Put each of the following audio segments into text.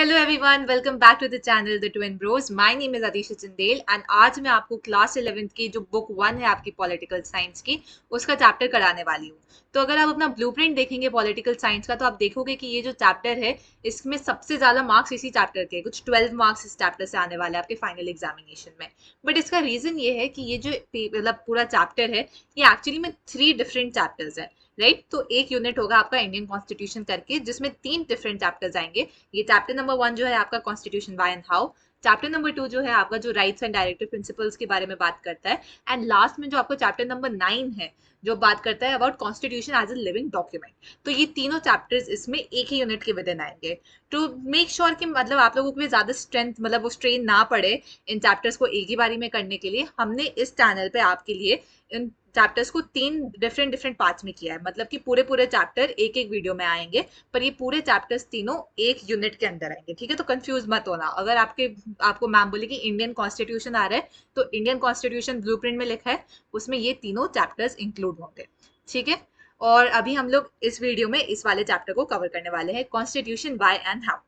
Hello everyone, welcome back to the channel The Twin Bros. My name is Adisha Chandel and आज मैं आपको class 11th की जो book 1 है आपकी पॉलिटिकल साइंस की उसका चैप्टर कराने वाली हूँ। तो अगर आप अपना ब्लूप्रिंट देखेंगे पॉलिटिकल साइंस का तो आप देखोगे कि ये जो चैप्टर है इसमें सबसे ज्यादा मार्क्स इसी चैप्टर के, कुछ 12 मार्क्स इस चैप्टर से आने वाले हैं आपके फाइनल एग्जामिनेशन में। बट इसका रीजन ये है कि ये जो मतलब पूरा चैप्टर है ये एक्चुअली में 3 डिफरेंट चैप्टर्स है, राइट। तो एक यूनिट होगा आपका इंडियन कॉन्स्टिट्यूशन करके जिसमें 3 डिफरेंट चैप्टर्स आएंगे। ये चैप्टर नंबर 1 जो है आपका constitution why and how, chapter number 2 जो है आपका जो राइट्स एंड डायरेक्टिव प्रिंसिपल्स के बारे में बात करता है, एंड लास्ट में जो आपका चैप्टर नंबर 9 है जो बात करता है about constitution as a living document. तो ये तीनों चैप्टर्स इसमें एक ही यूनिट के विद इन आएंगे टू मेक श्योर कि मतलब आप लोगों को भी ज्यादा स्ट्रेंथ मतलब वो स्ट्रेन ना पड़े इन चैप्टर्स को एक ही बारी में करने के लिए। हमने इस चैनल पे आपके लिए इन चैप्टर्स को 3 डिफरेंट डिफरेंट पार्ट्स में किया है, मतलब कि पूरे पूरे चैप्टर एक एक वीडियो में आएंगे पर ये पूरे चैप्टर्स तीनों एक यूनिट के अंदर आएंगे, ठीक है। तो कंफ्यूज मत होना। अगर आपको मैम बोले कि इंडियन कॉन्स्टिट्यूशन आ रहा है तो इंडियन कॉन्स्टिट्यूशन ब्लूप्रिंट में लिखा है उसमें ये तीनों चैप्टर्स इंक्लूड होंगे, ठीक है। और अभी हम लोग इस वीडियो में इस वाले चैप्टर को कवर करने वाले हैं, कॉन्स्टिट्यूशन व्हाई एंड हाउ।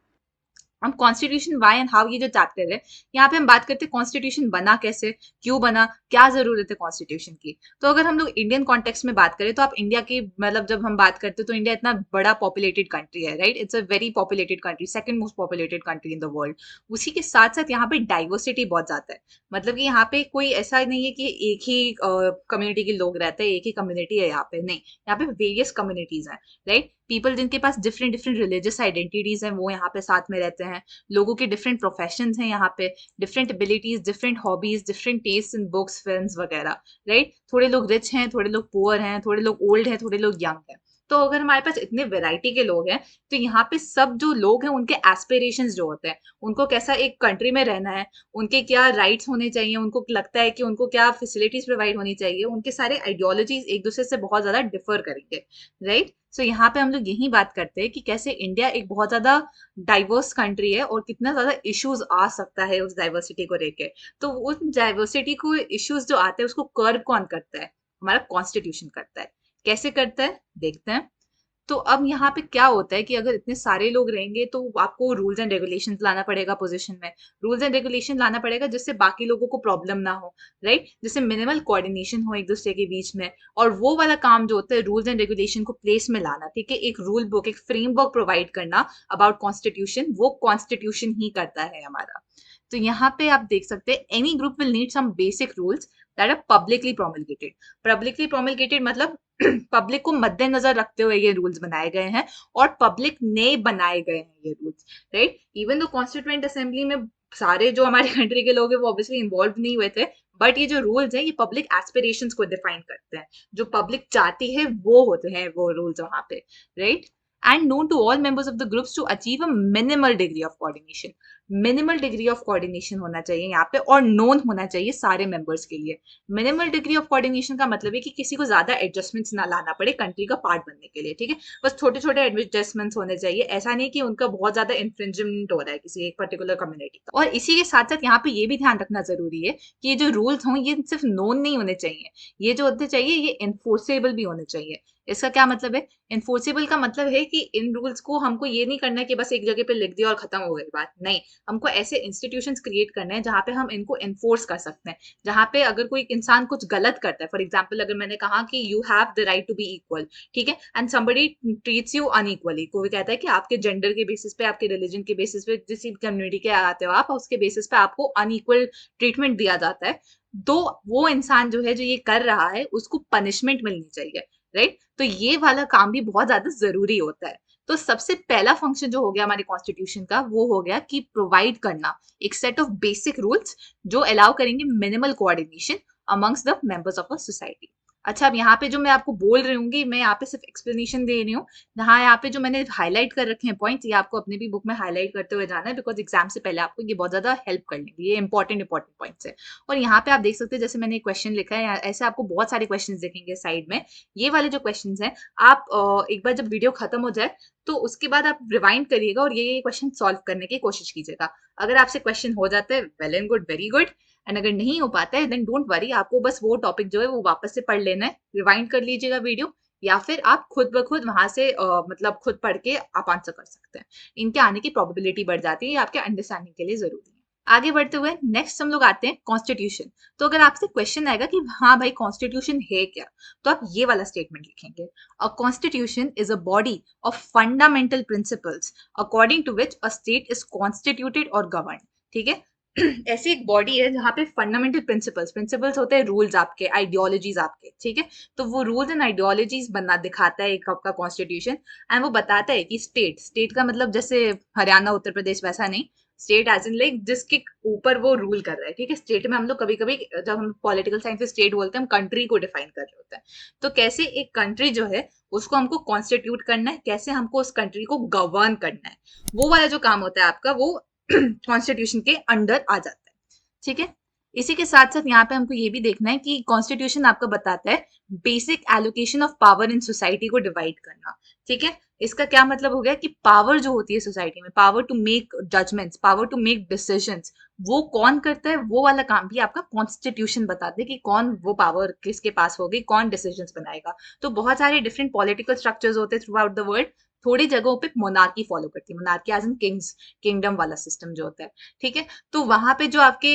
हम कॉन्स्टिट्यूशन व्हाई एंड हाउ ये जो चैप्टर है यहाँ पे हम बात करते हैं कॉन्स्टिट्यूशन बना कैसे, क्यों बना, क्या जरूरत है कॉन्स्टिट्यूशन की। तो अगर हम लोग इंडियन कॉन्टेक्स्ट में बात करें तो आप इंडिया की मतलब जब हम बात करते हैं तो इंडिया इतना बड़ा पॉपुलेटेड कंट्री है, right. It's a very populated country, second most populated country in the world. उसी के साथ साथ यहाँ पे डाइवर्सिटी बहुत ज्यादा है, मतलब कि यहाँ पे कोई ऐसा नहीं है कि एक ही कम्युनिटी के लोग रहते हैं, एक ही कम्युनिटी है यहाँ पे, नहीं, यहाँ पे वेरियस कम्युनिटीज हैं, राइट। पीपल जिनके पास डिफरेंट डिफरेंट रिलीजियस आइडेंटिटीज हैं वो यहाँ पे साथ में रहते हैं। लोगों के डिफरेंट प्रोफेशंस हैं यहाँ पे, different abilities, different hobbies, different taste in books, films वगैरह, राइट। थोड़े लोग रिच हैं, थोड़े लोग पुअर हैं, थोड़े लोग ओल्ड हैं, थोड़े लोग यंग हैं। तो अगर हमारे पास इतने वैरायटी के लोग हैं तो यहाँ पे सब जो लोग हैं उनके एस्पिरेशंस जो होते हैं, उनको कैसा एक कंट्री में रहना है, उनके क्या राइट्स होने चाहिए, उनको लगता है कि उनको क्या फैसिलिटीज प्रोवाइड होनी चाहिए, उनके सारे आइडियोलॉजीज एक दूसरे से बहुत ज्यादा डिफर करेंगे, राइट। सो यहाँ पे हम लोग यही बात करते हैं कि कैसे इंडिया एक बहुत ज्यादा डाइवर्स कंट्री है और कितना ज्यादा इश्यूज आ सकता है उस डाइवर्सिटी को लेके। तो उस डाइवर्सिटी को इश्यूज जो आते हैं उसको कर्व कौन करता है, हमारा कॉन्स्टिट्यूशन करता है। कैसे करता है देखते हैं। तो अब यहाँ पे क्या होता है कि अगर इतने सारे लोग रहेंगे तो आपको रूल्स एंड रेगुलेशंस लाना पड़ेगा पोजीशन में, रूल्स एंड रेगुलेशन लाना पड़ेगा जिससे बाकी लोगों को प्रॉब्लम ना हो, राइट, जिससे मिनिमल कोऑर्डिनेशन हो एक दूसरे के बीच में। और वो वाला काम जो होता है रूल्स एंड रेगुलेशन को प्लेस में लाना, ठीक है, एक रूल बुक, एक फ्रेमवर्क प्रोवाइड करना अबाउट कॉन्स्टिट्यूशन, वो कॉन्स्टिट्यूशन ही करता है हमारा। तो यहाँ पे आप देख सकते हैं any group will need some basic rules that are publicly promulgated. Publicly promulgated मतलब पब्लिक को मद्देनजर रखते हुए ये रूल्स बनाए गए हैं और पब्लिक ने बनाए गए हैं ये rules, right. Even though constituent assembly में सारे जो हमारे कंट्री के लोग हैं वो ऑब्वियसली इन्वॉल्व नहीं हुए थे, बट ये जो रूल्स हैं ये पब्लिक एस्पिरेशंस को डिफाइन करते हैं, जो पब्लिक चाहती है वो होते हैं वो रूल्स वहां पे, right. And known to all members of the groups to achieve a minimal degree of coordination. Minimal degree of coordination होना चाहिए यहाँ पे और नोन होना चाहिए सारे मेंबर्स के लिए। मिनिमल डिग्री ऑफ कोऑर्डिनेशन का मतलब है कि किसी को ज्यादा एडजस्टमेंट्स ना लाना पड़े कंट्री का पार्ट बनने के लिए, ठीक है। बस छोटे छोटे एडजस्टमेंट्स होने चाहिए, ऐसा नहीं कि उनका बहुत ज्यादा इन्फ्रिंजमेंट हो रहा है किसी एक पर्टिकुलर कम्युनिटी का। और इसी के साथ साथ यहाँ पे ये भी ध्यान रखना जरूरी है कि ये जो रूल्स हों ये सिर्फ नोन नहीं होने चाहिए, ये जो होते चाहिए ये इन्फोर्सेबल भी होने चाहिए। इसका क्या मतलब है, इन्फोर्सेबल का मतलब है कि इन रूल्स को हमको ये नहीं करना है कि बस एक जगह पे लिख दिया और खत्म हो गई बात, नहीं, हमको ऐसे इंस्टीट्यूशंस क्रिएट करने हैं जहां पे हम इनको एनफोर्स कर सकते हैं। जहां पे अगर कोई इंसान कुछ गलत करता है, फॉर एग्जांपल अगर मैंने कहा कि you have the right to be equal, ठीक है, and somebody treats you unequally, कोई कहता है कि आपके जेंडर के बेसिस पे, आपके रिलीजन के बेसिस पे, जिस कम्युनिटी के आते हो आप, उसके बेसिस पे आपको अनइक्वल ट्रीटमेंट दिया जाता है, तो वो इंसान जो है जो ये कर रहा है उसको पनिशमेंट मिलनी चाहिए, राइट। तो ये वाला काम भी बहुत ज्यादा जरूरी होता है। तो सबसे पहला फंक्शन जो हो गया हमारे कॉन्स्टिट्यूशन का वो हो गया कि प्रोवाइड करना एक सेट ऑफ बेसिक रूल्स जो अलाउ करेंगे minimal coordination amongst the members of a society. अच्छा, अब यहाँ पे जो मैं आपको बोल रही हूँ मैं यहाँ पे सिर्फ एक्सप्लेनेशन दे रही हूँ। यहाँ पे जो मैंने हाईलाइट कर रखे हैं पॉइंट्स ये आपको अपने भी बुक में हाईलाइट करते हुए जाना है, बिकॉज एग्जाम से पहले आपको ये बहुत ज्यादा हेल्प कर लेंगे, ये इंपॉर्टेंट पॉइंट्स है। और यहाँ पे आप देख सकते हैं जैसे मैंने एक क्वेश्चन लिखा है, ऐसे आपको बहुत सारे क्वेश्चन देखेंगे साइड में। ये वाले जो क्वेश्चन हैं आप एक बार जब वीडियो खत्म हो जाए तो उसके बाद आप रिवाइंड करिएगा और ये क्वेश्चन सॉल्व करने की कोशिश कीजिएगा। अगर आपसे क्वेश्चन हो जाता है well and good, very good, and अगर नहीं हो पाता है देन डोंट वरी, आपको बस वो टॉपिक जो है वो वापस से पढ़ लेना है, रिवाइंड कर लीजिएगा वीडियो, या फिर आप खुद ब खुद वहां से मतलब खुद पढ़ के आप आंसर कर सकते हैं। इनके आने की प्रोबेबिलिटी बढ़ जाती है, ये आपके अंडरस्टैंडिंग के लिए जरूरी है। आगे बढ़ते हुए नेक्स्ट हम लोग आते हैं कॉन्स्टिट्यूशन। तो अगर आपसे क्वेश्चन आएगा कि हाँ भाई कॉन्स्टिट्यूशन है क्या, तो आप ये वाला स्टेटमेंट लिखेंगे, a constitution is a body of fundamental principles according to which a state is constituted और गवर्न। ठीक है। ऐसी एक बॉडी है जहाँ पे फंडामेंटल प्रिंसिपल्स, प्रिंसिपल्स होते हैं रूल्स आपके, आइडियोलॉजीज आपके, ठीक है। तो वो रूल्स एंड आइडियोलॉजीज बना दिखाता है एक आपका कॉन्स्टिट्यूशन। एंड वो बताता है कि स्टेट, स्टेट का मतलब जैसे हरियाणा उत्तर प्रदेश वैसा नहीं, स्टेट एज इन लाइक जिसके ऊपर वो रूल कर रहा है। ठीक है। स्टेट में हम लोग कभी कभी जब हम पॉलिटिकल साइंस में स्टेट बोलते हैं, हम कंट्री को डिफाइन कर रहे होते हैं। तो कैसे एक कंट्री जो है उसको हमको कॉन्स्टिट्यूट करना है, कैसे हमको उस कंट्री को गवर्न करना है, वो वाला जो काम होता है आपका, वो कॉन्स्टिट्यूशन के अंडर आ जाता है। ठीक है। इसी के साथ साथ यहाँ पे हमको ये भी देखना है कि कॉन्स्टिट्यूशन आपका बताता है basic allocation of power in society को डिवाइड करना। ठीक है। इसका क्या मतलब हो गया कि पावर जो होती है सोसाइटी में, power to make judgments, power to make decisions, वो कौन करता है, वो वाला काम भी आपका कॉन्स्टिट्यूशन बताते हैं कि कौन वो पावर किसके पास होगी, कौन डिसीजंस बनाएगा। तो बहुत सारे डिफरेंट पॉलिटिकल स्ट्रक्चर्स होते हैं थ्रू आउट द वर्ल्ड। थोड़ी जगहों पे मोनार्की फॉलो करती है, monarchy as in kings, kingdom वाला सिस्टम जो होता है। ठीक है। तो वहां पे जो आपके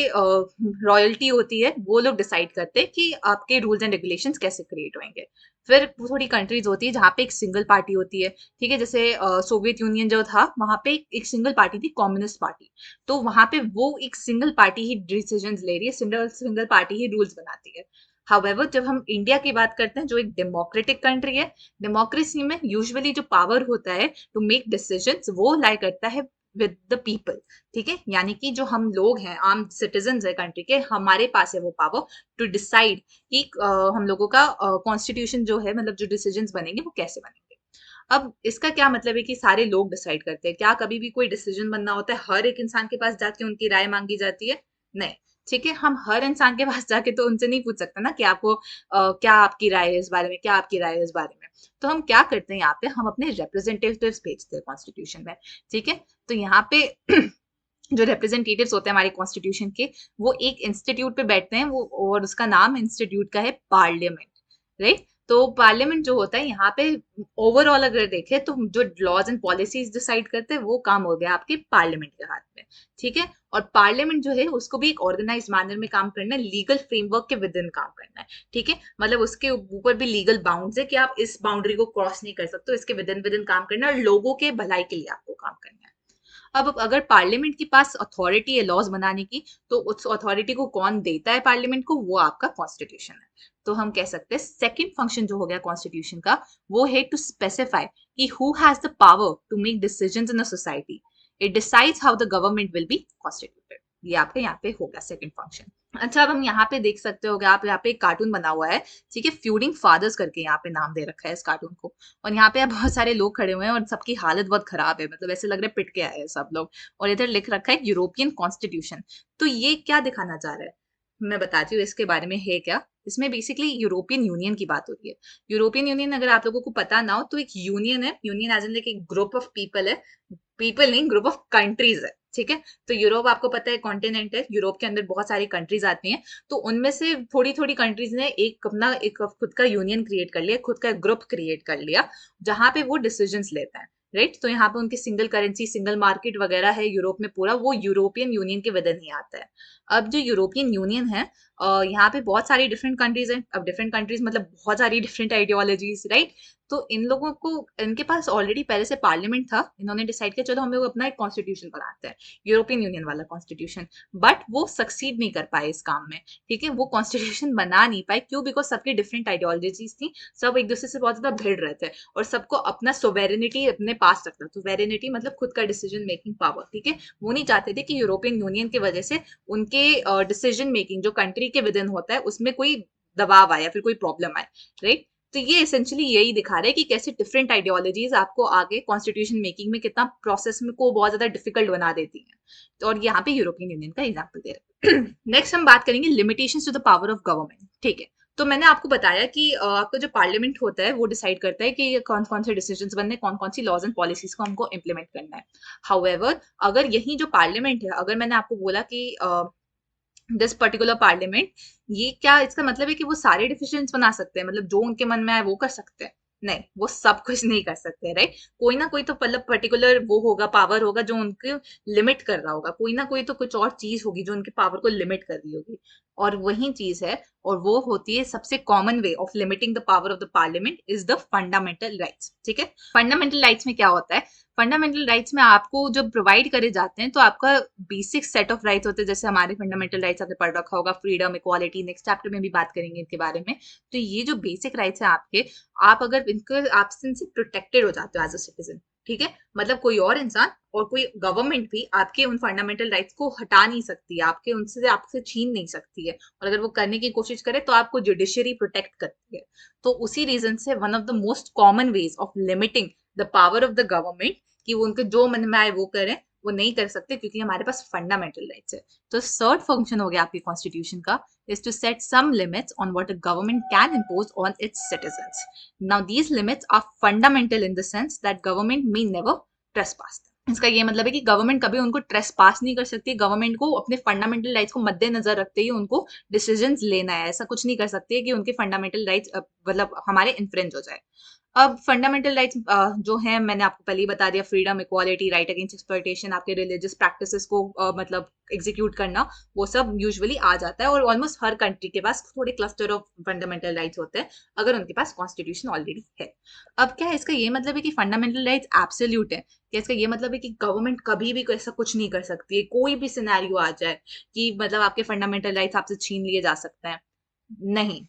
रॉयल्टी होती है, वो लोग डिसाइड करते हैं कि आपके रूल्स एंड रेगुलेशंस कैसे क्रिएट होंगे। फिर थोड़ी कंट्रीज होती है जहाँ पे एक सिंगल पार्टी होती है। ठीक है। जैसे सोवियत यूनियन जो था, वहां पे एक सिंगल पार्टी थी, कम्युनिस्ट पार्टी। तो वहां पे वो एक सिंगल पार्टी ही डिसीजन ले रही है, सिंगल सिंगल पार्टी ही रूल्स बनाती है। हाउएवर जब हम इंडिया की बात करते हैं, जो एक डेमोक्रेटिक कंट्री है, डेमोक्रेसी में यूजुअली जो पावर होता है टू मेक डिसीजंस, वो लाई करता है विद द पीपल। ठीक है। यानी कि जो हम लोग हैं, आम सिटीजन है कंट्री के, हमारे पास है वो पावर टू डिसाइड कि हम लोगों का कॉन्स्टिट्यूशन जो है, मतलब जो डिसीजंस बनेंगे वो कैसे बनेंगे। अब इसका क्या मतलब है कि सारे लोग डिसाइड करते हैं? क्या कभी भी कोई डिसीजन बनना होता है हर एक इंसान के पास जाके उनकी राय मांगी जाती है? नहीं। ठीक है। हम हर इंसान के पास जाके तो उनसे नहीं पूछ सकते ना कि आपको क्या आपकी राय है इस बारे में, क्या आपकी राय है इस बारे में। तो हम क्या करते हैं, यहाँ पे हम अपने रिप्रेजेंटेटिव्स भेजते हैं कॉन्स्टिट्यूशन में। ठीक है। तो यहाँ पे जो रिप्रेजेंटेटिव्स होते हैं हमारे कॉन्स्टिट्यूशन के, वो एक इंस्टीट्यूट पे बैठते हैं, वो, और उसका नाम इंस्टीट्यूट का है पार्लियामेंट। राइट। तो पार्लियामेंट जो होता है यहाँ पे, ओवरऑल अगर देखें तो जो लॉज एंड पॉलिसीज डिसाइड करते हैं, वो काम हो गया आपके पार्लियामेंट के हाथ में। ठीक है। और पार्लियामेंट जो है उसको भी एक ऑर्गेनाइज मैनर में काम करना है, लीगल फ्रेमवर्क के विद इन काम करना है। ठीक है। मतलब उसके ऊपर भी लीगल बाउंड्स है कि आप इस बाउंड्री को क्रॉस नहीं कर सकते, इसके विद इन काम करना है, और लोगों के भलाई के लिए आपको काम करना है। अब अगर पार्लियामेंट के पास अथॉरिटी है लॉज बनाने की, तो उस अथॉरिटी को कौन देता है पार्लियामेंट को? वो आपका कॉन्स्टिट्यूशन है। तो हम कह सकते हैं सेकंड फंक्शन जो हो गया कॉन्स्टिट्यूशन का, वो है टू स्पेसिफाई कि who has the power to make decisions in a society. It decides how the government will be constituted. ये आपका यहाँ पे हो गया सेकंड फंक्शन। अच्छा, अब हम यहाँ पे देख सकते हो, आप यहाँ पे एक कार्टून बना हुआ है। ठीक है। फ्यूडिंग फादर्स करके यहाँ पे नाम दे रखा है इस कार्टून को। और यहाँ पे बहुत सारे लोग खड़े हुए हैं और सबकी हालत बहुत खराब है, मतलब ऐसे लग रहा है पिट के आए हैं सब लोग। और इधर लिख रखा है यूरोपियन कॉन्स्टिट्यूशन। तो ये क्या दिखाना चाह रहा है, मैं बताती हूँ इसके बारे में है क्या। इसमें बेसिकली यूरोपियन यूनियन की बात हो रही है। यूरोपियन यूनियन अगर आप लोगों को पता ना हो, तो एक यूनियन है, यूनियन एज इन लाइक एक ग्रुप ऑफ पीपल है, पीपल नहीं, ग्रुप ऑफ कंट्रीज है। ठीक है। तो यूरोप आपको पता है कॉन्टिनेंट है, यूरोप के अंदर बहुत सारी कंट्रीज आती हैं। तो उनमें से थोड़ी थोड़ी कंट्रीज ने एक अपना एक खुद का यूनियन क्रिएट कर लिया, खुद का ग्रुप क्रिएट कर लिया, जहां पे वो डिसीजंस लेते हैं। राइट। तो यहाँ पे उनकी सिंगल करेंसी, सिंगल मार्केट वगैरह है यूरोप में पूरा, वो यूरोपियन यूनियन के वजह नहीं आता है। अब जो यूरोपियन यूनियन है, यहाँ पे बहुत सारी डिफरेंट कंट्रीज हैं। अब डिफरेंट कंट्रीज मतलब बहुत सारी डिफरेंट आइडियोलॉजीज। राइट। तो इन लोगों को, इनके पास ऑलरेडी पहले से पार्लियामेंट था, इन्होंने डिसाइड किया चलो हम लोग अपना एक कॉन्स्टिट्यूशन बनाते हैं, यूरोपियन यूनियन वाला कॉन्स्टिट्यूशन। बट वो सक्सीड नहीं कर पाए इस काम में। ठीक है। वो कॉन्स्टिट्यूशन बना नहीं पाए, क्यों? बिकॉज सबकी डिफरेंट आइडियोलॉजीज थी, सब एक दूसरे से बहुत ज्यादा भिड़ रहे थे, और सबको अपना सोवेरेनिटी अपने पास रखना। सोवेरेनिटी मतलब खुद का डिसीजन मेकिंग पावर। ठीक है। वो नहीं चाहते थे कि यूरोपियन यूनियन की वजह से उनके डिसीजन मेकिंग जो कंट्री के विद इन होता है उसमें कोई दबाव आए या फिर कोई प्रॉब्लम आए। राइट। तो ये एसेंशियली यही दिखा रहा है कि कैसे डिफरेंट आइडियोलॉजीज आपको आगे कॉन्स्टिट्यूशन मेकिंग में कितना प्रोसेस में को बहुत ज्यादा डिफिकल्ट बना देती हैं। तो और यहाँ पे यूरोपियन यूनियन का एग्जाम्पल दे रहे हैं। नेक्स्ट हम बात करेंगे limitations to the power of government. ठीक है। तो मैंने आपको बताया कि आपका जो पार्लियामेंट होता है वो डिसाइड करता है कि कौन कौन से डिसीजंस बनने, कौन कौन सी लॉज एंड पॉलिसीज को हमको इम्प्लीमेंट करना है। हाउएवर अगर यही जो पार्लियामेंट है, अगर मैंने आपको बोला कि दिस पर्टिकुलर पार्लियामेंट, ये क्या इसका मतलब है कि वो सारे डिसीजंस बना सकते हैं, मतलब जो उनके मन में आए वो कर सकते हैं? नहीं, वो सब कुछ नहीं कर सकते, राइट? कोई ना कोई तो मतलब पर्टिकुलर वो होगा, पावर होगा जो उनको लिमिट कर रहा होगा, कोई ना कोई तो कुछ और चीज होगी जो उनके पावर को लिमिट कर रही होगी, और वही चीज है, और वो होती है सबसे common way of limiting the power of the parliament is the fundamental rights. ठीक है, फंडामेंटल राइट्स में क्या होता है? फंडामेंटल राइट्स में आपको जब प्रोवाइड करे जाते हैं तो आपका बेसिक सेट ऑफ राइट्स होते हैं, जैसे हमारे फंडामेंटल राइट्स आपने पढ़ रखा होगा, फ्रीडम, इक्वालिटी, नेक्स्ट चैप्टर में भी बात करेंगे इनके बारे में। तो ये जो बेसिक राइट्स हैं आपके, आप अगर इनको आपसे इनसे प्रोटेक्टेड हो जाते हो एज अ सिटीजन, ठीक है, मतलब कोई और इंसान और कोई गवर्नमेंट भी आपके उन फंडामेंटल राइट्स को हटा नहीं सकती है, आपके उनसे आपसे छीन नहीं सकती है, और अगर वो करने की कोशिश करे तो आपको जुडिशरी प्रोटेक्ट करती है। तो उसी रीजन से one of the most common ways of limiting the power of the government, कि वो उनके जो मन में आए वो करें, वो नहीं कर सकते क्योंकि हमारे पास फंडामेंटल राइट्स है। तो थर्ड फंक्शन हो गया आपके कॉन्स्टिट्यूशन का, is to set some limits on what a government can impose on its citizens. Now, these limits are fundamental in the sense that government may never trespass them. इसका ये मतलब है कि government कभी उनको ट्रेसपास नहीं कर सकती, गवर्नमेंट को अपने फंडामेंटल राइट्स को मद्देनजर रखते ही उनको डिसीजंस लेना है, ऐसा कुछ नहीं कर सकती है कि उनके फंडामेंटल राइट्स मतलब हमारे इन्फ्रिंज हो जाए। अब फंडामेंटल राइट्स जो है, मैंने आपको पहले ही बता दिया, freedom, equality, right against exploitation, आपके रिलीजियस प्रैक्टिसेस को मतलब एग्जीक्यूट करना, वो सब यूजुअली आ जाता है, और ऑलमोस्ट हर कंट्री के पास थोड़े क्लस्टर ऑफ फंडामेंटल राइट्स होते हैं अगर उनके पास कॉन्स्टिट्यूशन ऑलरेडी है। अब क्या है, इसका ये मतलब है कि फंडामेंटल राइट्स एब्सोल्यूट है? क्या इसका ये मतलब है कि गवर्नमेंट कभी भी ऐसा कुछ नहीं कर सकती है, कोई भी सिनेरियो आ जाए कि मतलब आपके फंडामेंटल राइट्स आपसे छीन लिए जा सकते हैं? नहीं,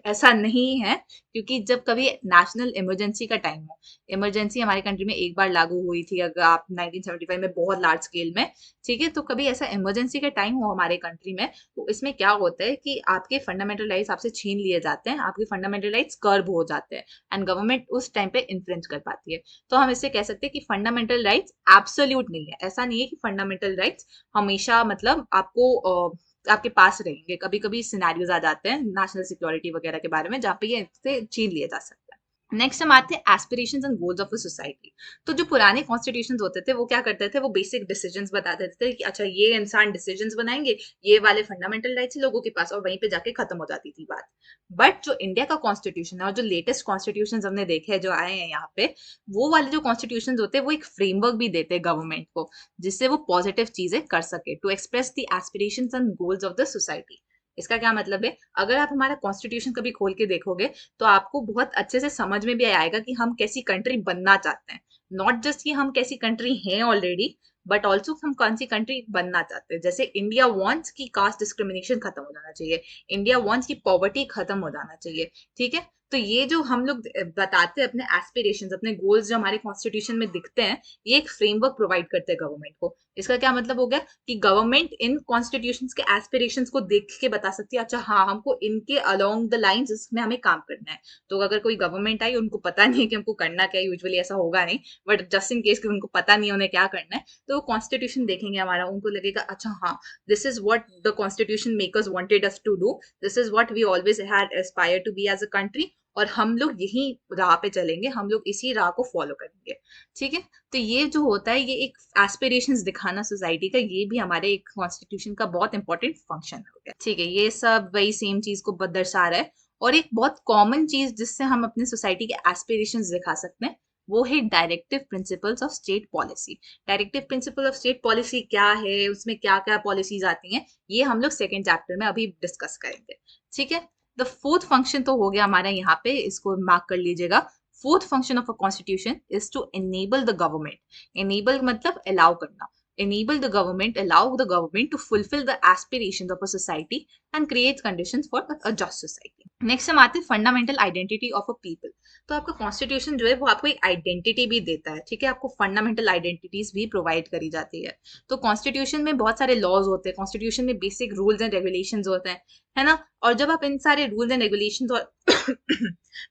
ऐसा नहीं है, क्योंकि जब कभी नेशनल इमरजेंसी का टाइम हो, इमरजेंसी हमारे कंट्री में एक बार लागू हुई थी, अगर आप 1975 में बहुत लार्ज स्केल में, ठीक है, तो कभी ऐसा इमरजेंसी का टाइम हो हमारे कंट्री में, तो इसमें क्या होता है कि आपके फंडामेंटल राइट्स आपसे छीन लिए जाते हैं, आपके फंडामेंटल राइट्स कर्ब हो जाते हैं, एंड गवर्नमेंट उस टाइम पे इन्फ्लुएंस कर पाती है। तो हम इससे कह सकते हैं कि फंडामेंटल राइट्स एब्सोल्यूट नहीं है, ऐसा नहीं है कि फंडामेंटल राइट्स हमेशा मतलब आपको आपके पास रहेंगे, कभी कभी सिनेरियोज आ जाते हैं नेशनल सिक्योरिटी वगैरह के बारे में जहाँ पे ये इससे छीन लिया जा सकता है। नेक्स्ट हम आते हैं aspirations and goals of a society. तो जो पुराने कॉन्स्टिट्यूशंस होते थे वो क्या करते थे, वो बेसिक डिसीजंस बता देते थे कि अच्छा ये इंसान डिसीजंस बनाएंगे, ये वाले फंडामेंटल राइट्स लोगों के पास, और वहीं पे जाके खत्म हो जाती थी बात। बट जो इंडिया का कॉन्स्टिट्यूशन है और जो लेटेस्ट कॉन्स्टिट्यूशन हमने देखे हैं जो आए हैं यहाँ पे, वो वाले जो कॉन्स्टिट्यूशन होते हैं वो एक फ्रेमवर्क भी देते हैं गवर्नमेंट को, जिससे वो पॉजिटिव चीजें कर सके, to express the aspirations and goals of the society. इसका क्या मतलब है, अगर आप हमारा कॉन्स्टिट्यूशन कभी खोल के देखोगे तो आपको बहुत अच्छे से समझ में भी आएगा कि हम कैसी कंट्री बनना चाहते हैं, नॉट जस्ट कि हम कैसी कंट्री हैं ऑलरेडी, बट ऑल्सो हम कौन सी कंट्री बनना चाहते हैं। जैसे इंडिया वांट्स की कास्ट डिस्क्रिमिनेशन खत्म हो जाना चाहिए, इंडिया वांट्स की पॉवर्टी खत्म हो जाना चाहिए, ठीक है। तो ये जो हम लोग बताते हैं अपने एस्पिरेशंस, अपने गोल्स जो हमारे कॉन्स्टिट्यूशन में दिखते हैं, ये एक फ्रेमवर्क प्रोवाइड करते हैं गवर्नमेंट को। इसका क्या मतलब हो गया कि गवर्नमेंट इन कॉन्स्टिट्यूशंस के एस्पिरेशंस को देख के बता सकती है, अच्छा हाँ हमको इनके अलोंग द लाइंस इसमें हमें काम करना है। तो अगर कोई गवर्नमेंट आई, उनको पता नहीं है कि हमको करना क्या है, यूजुअली ऐसा होगा नहीं, बट जस्ट इन केस कि उनको पता नहीं है उन्हें क्या करना है, तो वो कॉन्स्टिट्यूशन देखेंगे हमारा, उनको लगेगा अच्छा हाँ this is what the constitution makers wanted us to do, this is what we always had aspire to be as a country, और हम लोग यही राह पे चलेंगे, हम लोग इसी राह को फॉलो करेंगे, ठीक है। तो ये जो होता है, ये एक एस्पिरेशंस दिखाना सोसाइटी का, ये भी हमारे एक कॉन्स्टिट्यूशन का बहुत इंपॉर्टेंट फंक्शन हो गया, ठीक है। ये सब वही सेम चीज को दर्शा रहा है। और एक बहुत कॉमन चीज जिससे हम अपने सोसाइटी के एस्पिरेशंस दिखा सकते हैं, वो है directive principles of state policy. Directive principle of state policy क्या है, उसमें क्या क्या पॉलिसीज आती हैं, ये हम लोग सेकेंड चैप्टर में अभी डिस्कस करेंगे, ठीक है। द फोर्थ फंक्शन तो हो गया हमारा यहाँ पे, इसको मार्क कर लीजिएगा। Fourth function of a constitution is to enable the government. Enable मतलब अलाउ करना, enable the government, allow the government to fulfill the aspirations of a society and create conditions for a just society. Next हम आते हैं fundamental identity of a people. तो आपका constitution जो है वो आपको एक आइडेंटिटी भी देता है, ठीक है, आपको फंडामेंटल आइडेंटिटीज भी प्रोवाइड करी जाती है। तो कॉन्स्टिट्यूशन में बहुत सारे लॉज होते हैं, कॉन्स्टिट्यूशन में बेसिक रूल्स एंड रेगुलेशंस होते हैं, है ना। और जब आप इन सारे रूल्स एंड रेगुलेशंस और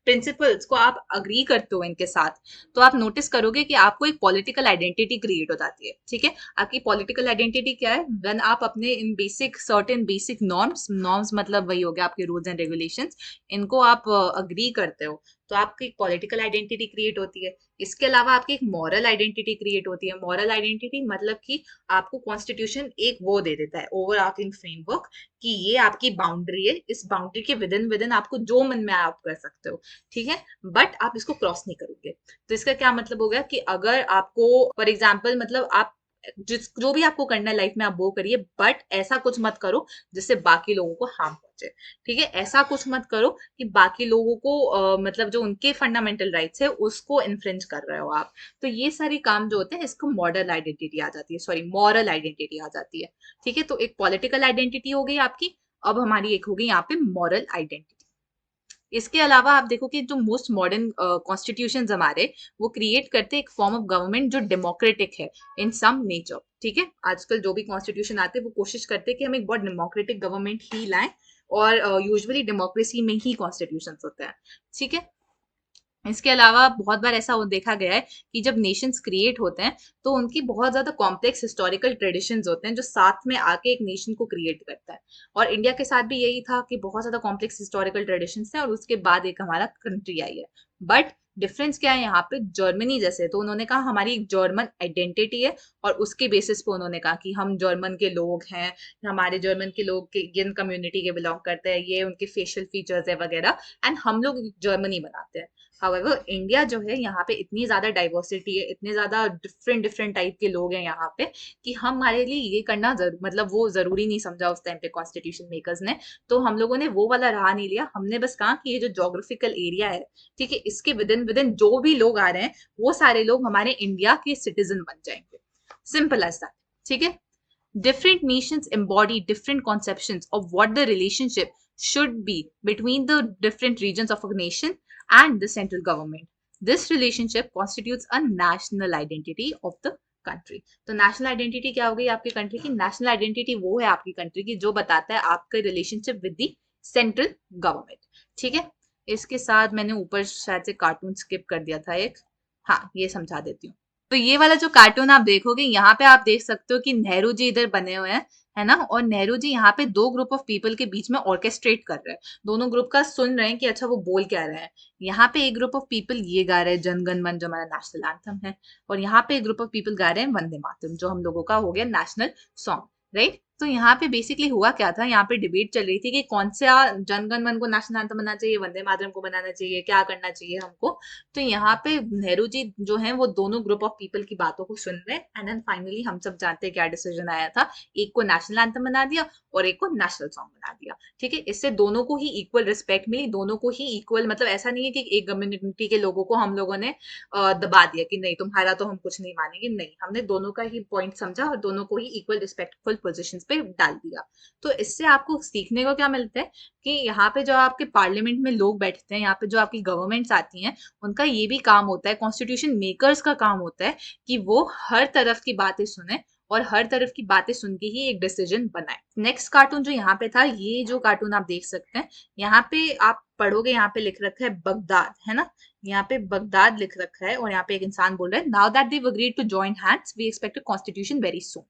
प्रिंसिपल्स को आप अग्री करते हो इनके साथ, तो आप नोटिस करोगे कि आपको एक पॉलिटिकल आइडेंटिटी क्रिएट हो जाती है, ठीक है। आपकी पॉलिटिकल आइडेंटिटी क्या है, व्हेन आप अपने इन basic certain basic norms, norms मतलब वही हो गया आपके रूल्स एंड रेगुलेशंस, इनको आप अग्री करते हो, तो आपकी एक पॉलिटिकल आइडेंटिटी क्रिएट होती है। इसके अलावा आपकी एक मॉरल आइडेंटिटी क्रिएट होती है। मॉरल आइडेंटिटी मतलब कि आपको कॉन्स्टिट्यूशन एक वो दे देता है ओवर आर्किंग फ्रेमवर्क कि ये आपकी बाउंड्री है, इस बाउंड्री के विदिन विदिन आपको जो मन में आए आप कर सकते हो, ठीक है, बट आप इसको क्रॉस नहीं करोगे। तो इसका क्या मतलब होगा कि अगर आपको फॉर एग्जाम्पल मतलब आप जो भी आपको करना है लाइफ में आप वो करिए, बट ऐसा कुछ मत करो जिससे बाकी लोगों को हार्म पहुंचे, ठीक है, ऐसा कुछ मत करो कि बाकी लोगों को मतलब जो उनके फंडामेंटल राइट्स है उसको इन्फ्रिंज कर रहे हो आप। तो ये सारी काम जो होते हैं इसको मॉडल आइडेंटिटी आ जाती है, सॉरी मॉरल आइडेंटिटी आ जाती है, ठीक है। तो एक पॉलिटिकल आइडेंटिटी हो गई आपकी, अब हमारी एक हो गई यहाँ पे मॉरल आइडेंटिटी। इसके अलावा आप देखो कि जो मोस्ट मॉडर्न कॉन्स्टिट्यूशन हमारे वो क्रिएट करते हैं एक फॉर्म ऑफ गवर्नमेंट जो डेमोक्रेटिक है इन सम नेचर, ठीक है। आजकल जो भी कॉन्स्टिट्यूशन आते हैं वो कोशिश करते हैं कि हम एक बहुत डेमोक्रेटिक गवर्नमेंट ही लाएं, और यूजुअली डेमोक्रेसी में ही कॉन्स्टिट्यूशन होते हैं, ठीक है। इसके अलावा बहुत बार ऐसा देखा गया है कि जब नेशंस क्रिएट होते हैं तो उनकी बहुत ज्यादा कॉम्प्लेक्स हिस्टोरिकल ट्रेडिशंस होते हैं जो साथ में आके एक नेशन को क्रिएट करता है। और इंडिया के साथ भी यही था कि बहुत ज्यादा कॉम्प्लेक्स हिस्टोरिकल ट्रेडिशंस थे और उसके बाद एक हमारा कंट्री आई है। बट डिफरेंस क्या है यहाँ पे, जर्मनी जैसे तो उन्होंने कहा हमारी एक जर्मन आइडेंटिटी है, और उसके बेसिस पे उन्होंने कहा कि हम जर्मन के लोग हैं, हमारे जर्मन के लोग के इन कम्युनिटी के बिलोंग करते हैं, ये उनके फेशियल फीचर्स है वगैरह, एंड हम लोग जर्मनी बनाते हैं। हाउएवर इंडिया जो है यहाँ पे इतनी ज्यादा डाइवर्सिटी है, इतने ज्यादा डिफरेंट डिफरेंट टाइप के लोग हैं यहाँ पे कि हमारे लिए ये करना मतलब वो जरूरी नहीं समझा उस टाइम पे कॉन्स्टिट्यूशन मेकर्स ने। तो हम लोगों ने वो वाला राह नहीं लिया, हमने बस कहा कि ये जो जोग्राफिकल एरिया है, ठीक है, इसके विदिन विदिन जो भी लोग आ रहे हैं वो सारे लोग हमारे इंडिया के सिटीजन बन जाएंगे, सिंपल एज दैट, ठीक है। Different nations embody different conceptions of what the relationship should be between the different regions of a nation and the central government. This relationship constitutes a national identity of the country. तो national identity क्या हो गई आपकी country की? national identity वो है आपकी country की जो बताता है आपका relationship with the central government, ठीक है। इसके साथ मैंने ऊपर शायद से कार्टून स्किप कर दिया था एक, हाँ ये समझा देती हूँ। तो ये वाला जो कार्टून आप देखोगे यहाँ पे आप देख सकते हो कि नेहरू जी इधर बने हुए हैं, है ना, और नेहरू जी यहाँ पे दो ग्रुप ऑफ पीपल के बीच में ऑर्केस्ट्रेट कर रहे हैं, दोनों ग्रुप का सुन रहे हैं कि अच्छा वो बोल क्या रहे हैं। यहाँ पे एक ग्रुप ऑफ पीपल ये गा रहे हैं जन गण मन जो हमारा नेशनल एंथम है, और यहाँ पे एक ग्रुप ऑफ पीपल गा रहे हैं वंदे मातरम जो हम लोगों का हो गया नेशनल सॉन्ग, राइट। तो यहाँ पे बेसिकली हुआ क्या था, यहाँ पे डिबेट चल रही थी कि कौन सा जनगण मन को नेशनल एंथम बनाना चाहिए, वंदे मातरम को बनाना चाहिए, क्या करना चाहिए हमको। तो यहाँ पे नेहरू जी जो है वो दोनों ग्रुप ऑफ पीपल की बातों को सुन रहे हैं, एंड देन फाइनली हम सब जानते हैं क्या डिसीजन आया था, एक को नेशनल एंथम बना दिया और एक को नेशनल सॉन्ग बना दिया, ठीक है। इससे दोनों को ही इक्वल रिस्पेक्ट मिली, दोनों को ही इक्वल, मतलब ऐसा नहीं है कि एक कम्युनिटी के लोगों को हम लोगों ने दबा दिया कि नहीं तुम्हारा तो हम कुछ नहीं मानेंगे, नहीं, हमने दोनों का ही पॉइंट समझा और दोनों को ही इक्वल रिस्पेक्टफुल पोजिशन पे डाल दिया। तो इससे आपको सीखने को क्या मिलता है कि यहाँ पे जो आपके पार्लियामेंट में लोग बैठते हैं, यहाँ पे जो आपकी गवर्नमेंट्स आती हैं, उनका ये भी काम होता है, कॉन्स्टिट्यूशन मेकर्स का काम होता है कि वो हर तरफ की बातें सुने और हर तरफ की बातें सुन के ही एक डिसीजन बनाए। नेक्स्ट कार्टून जो यहाँ पे था, ये जो कार्टून आप देख सकते हैं, यहाँ पे आप पढ़ोगे, यहाँ पे लिख रखा है बगदाद, है ना, यहाँ पे बगदाद लिख रखा है, और यहाँ पे एक इंसान बोल रहा है now that we've agreed to join hands we expect a constitution very soon.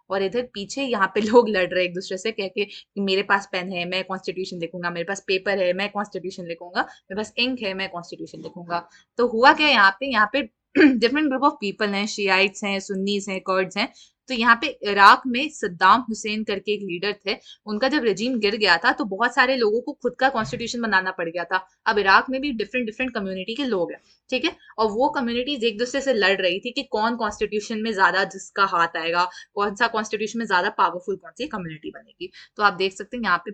और इधर पीछे यहाँ पे लोग लड़ रहे हैं एक दूसरे से कह के कि मेरे पास पेन है मैं कॉन्स्टिट्यूशन लिखूंगा, मेरे पास पेपर है मैं कॉन्स्टिट्यूशन लिखूंगा, मेरे पास इंक है मैं कॉन्स्टिट्यूशन लिखूंगा। तो हुआ क्या यहाँ पे डिफरेंट ग्रुप ऑफ पीपल हैं, शियाइट्स हैं, सुन्नीस हैं, कर्ड्स हैं। तो यहाँ पे इराक में सद्दाम हुसैन करके एक लीडर थे, उनका जब रजीम गिर गया था तो बहुत सारे लोगों को खुद का कॉन्स्टिट्यूशन बनाना पड़ गया था। अब इराक में भी डिफरेंट डिफरेंट कम्युनिटी के लोग हैं, ठीक है, और वो कम्युनिटीज एक दूसरे से लड़ रही थी कि कौन कॉन्स्टिट्यूशन में ज्यादा जिसका हाथ आएगा, कौन सा कॉन्स्टिट्यूशन में ज्यादा पावरफुल कौन सी कम्युनिटी बनेगी। तो आप देख सकते हैं यहाँ पे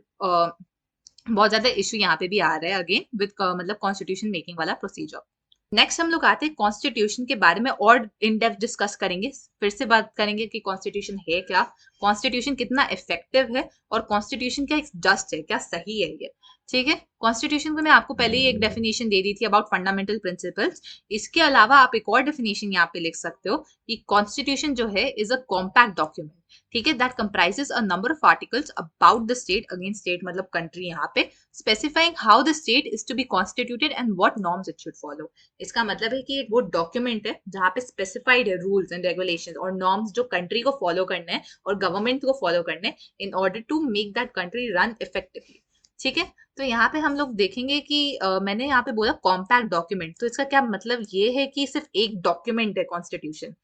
बहुत ज्यादा इशू यहाँ पे भी आ रहा है अगेन विद मतलब कॉन्स्टिट्यूशन मेकिंग वाला प्रोसीजर। नेक्स्ट हम लोग आते हैं कॉन्स्टिट्यूशन के बारे में और इन डेप्थ डिस्कस करेंगे, फिर से बात करेंगे कि कॉन्स्टिट्यूशन है क्या, कॉन्स्टिट्यूशन कितना इफेक्टिव है, और कॉन्स्टिट्यूशन क्या जस्ट है, क्या सही है ये, ठीक है। कॉन्स्टिट्यूशन को मैं आपको पहले ही एक डेफिनेशन दे दी थी अबाउट फंडामेंटल प्रिंसिपल्स। इसके अलावा आप एक और डेफिनेशन यहाँ पे लिख सकते हो कि कॉन्स्टिट्यूशन जो है इज अ कॉम्पैक्ट डॉक्यूमेंट, ठीक है, that comprises a number of articles about the state, again state मतलब कंट्री यहाँ पे, specifying how the state is to be constituted and what norms it should follow. इसका मतलब है कि एक वो डॉक्यूमेंट है जहाँ पे स्पेसिफाइड है रूल्स एंड रेगुलेशन और नॉर्म्स जो कंट्री को फॉलो करने हैं और गवर्नमेंट को फॉलो करने in order to make that country run effectively. ठीक है। तो यहाँ पे हम लोग देखेंगे कि मैंने यहाँ पे बोला कॉम्पैक्ट डॉक्यूमेंट, तो इसका क्या मतलब ये है कि सिर्फ एक डॉक्यूमेंट है कॉन्स्टिट्यूशन।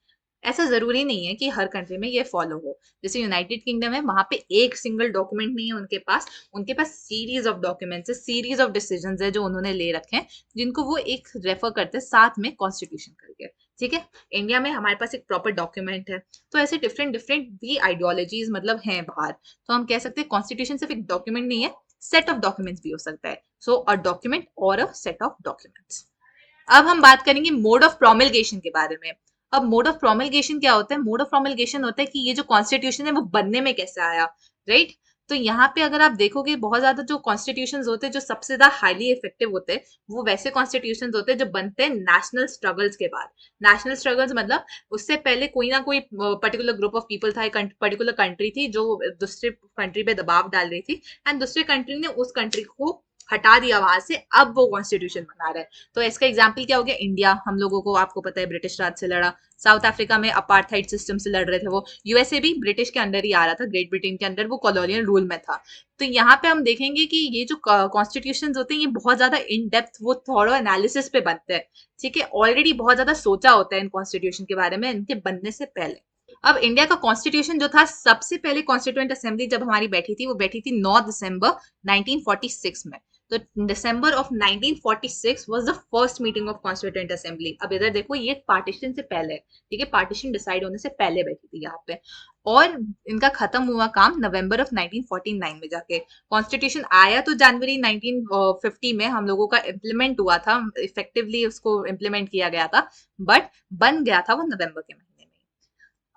ऐसा जरूरी नहीं है कि हर कंट्री में ये फॉलो हो। जैसे यूनाइटेड किंगडम है, वहां पे एक सिंगल डॉक्यूमेंट नहीं है उनके पास सीरीज ऑफ डॉक्यूमेंट्स है, सीरीज ऑफ डिसीजंस है जो उन्होंने ले रखे हैं, जिनको वो एक रेफर करते हैं साथ में कॉन्स्टिट्यूशन करके। ठीक है। इंडिया में हमारे पास एक प्रॉपर डॉक्यूमेंट है। तो ऐसे डिफरेंट डिफरेंट भी आइडियोलॉजीज मतलब हैं बाहर, तो हम कह सकते हैं कॉन्स्टिट्यूशन सिर्फ एक डॉक्यूमेंट नहीं है, सेट ऑफ डॉक्यूमेंट्स भी हो सकता है। सो अ डॉक्यूमेंट और अ सेट ऑफ डॉक्यूमेंट्स। अब हम बात करेंगे मोड ऑफ प्रोमलगेशन के बारे में। अब मोड ऑफ प्रोमलगेशन क्या होता है? मोड ऑफ प्रोमलगेशन होता है कि ये जो कॉन्स्टिट्यूशन है वो बनने में कैसे आया, राइट? तो यहाँ पे अगर आप देखोगे बहुत ज्यादा जो कॉन्स्टिट्यूशन होते हैं जो सबसे ज्यादा हाईली इफेक्टिव होते हैं, वो वैसे कॉन्स्टिट्यूशन होते हैं जो बनते हैं नेशनल स्ट्रगल्स के बाद। नेशनल स्ट्रगल्स मतलब उससे पहले कोई ना कोई पर्टिकुलर ग्रुप ऑफ पीपल था, एक पर्टिकुलर कंट्री थी जो दूसरे कंट्री पे दबाव डाल रही थी, एंड दूसरे कंट्री ने उस कंट्री को हटा दिया वहां से, अब वो कॉन्स्टिट्यूशन बना रहा है। तो इसका एग्जाम्पल क्या हो गया? इंडिया, हम लोगों को आपको पता है ब्रिटिश राज से लड़ा। साउथ अफ्रीका में अपार्थाइड सिस्टम से लड़ रहे थे वो। यूएसए भी ब्रिटिश के अंडर ही आ रहा था, ग्रेट ब्रिटेन के अंडर, वो कॉलोनियल रूल में था। तो यहाँ पे हम देखेंगे कि ये जो कॉन्स्टिट्यूशन होते हैं ये बहुत ज्यादा इन डेप्थ वो थॉरो एनालिसिस पे बनते हैं। ठीक है, ऑलरेडी बहुत ज्यादा सोचा होता है इन कॉन्स्टिट्यूशन के बारे में इनके बनने से पहले। अब इंडिया का कॉन्स्टिट्यूशन जो था, सबसे पहले कॉन्स्टिट्यूएंट असेंबली जब हमारी बैठी थी, वो बैठी थी 9 दिसंबर 1946 में। तो December of 1946 was the first meeting of constituent assembly. अब इधर देखो, ये पार्टीशन से पहले, ठीक है, पार्टीशन डिसाइड होने से पहले बैठी थी यहाँ पे। और इनका खत्म हुआ काम नवंबर ऑफ 1949 में जाके। कॉन्स्टिट्यूशन आया तो जनवरी 1950 में हम लोगों का इम्प्लीमेंट हुआ था, इफेक्टिवली उसको इम्प्लीमेंट किया गया था, बट बन गया था वो नवंबर के महीने में।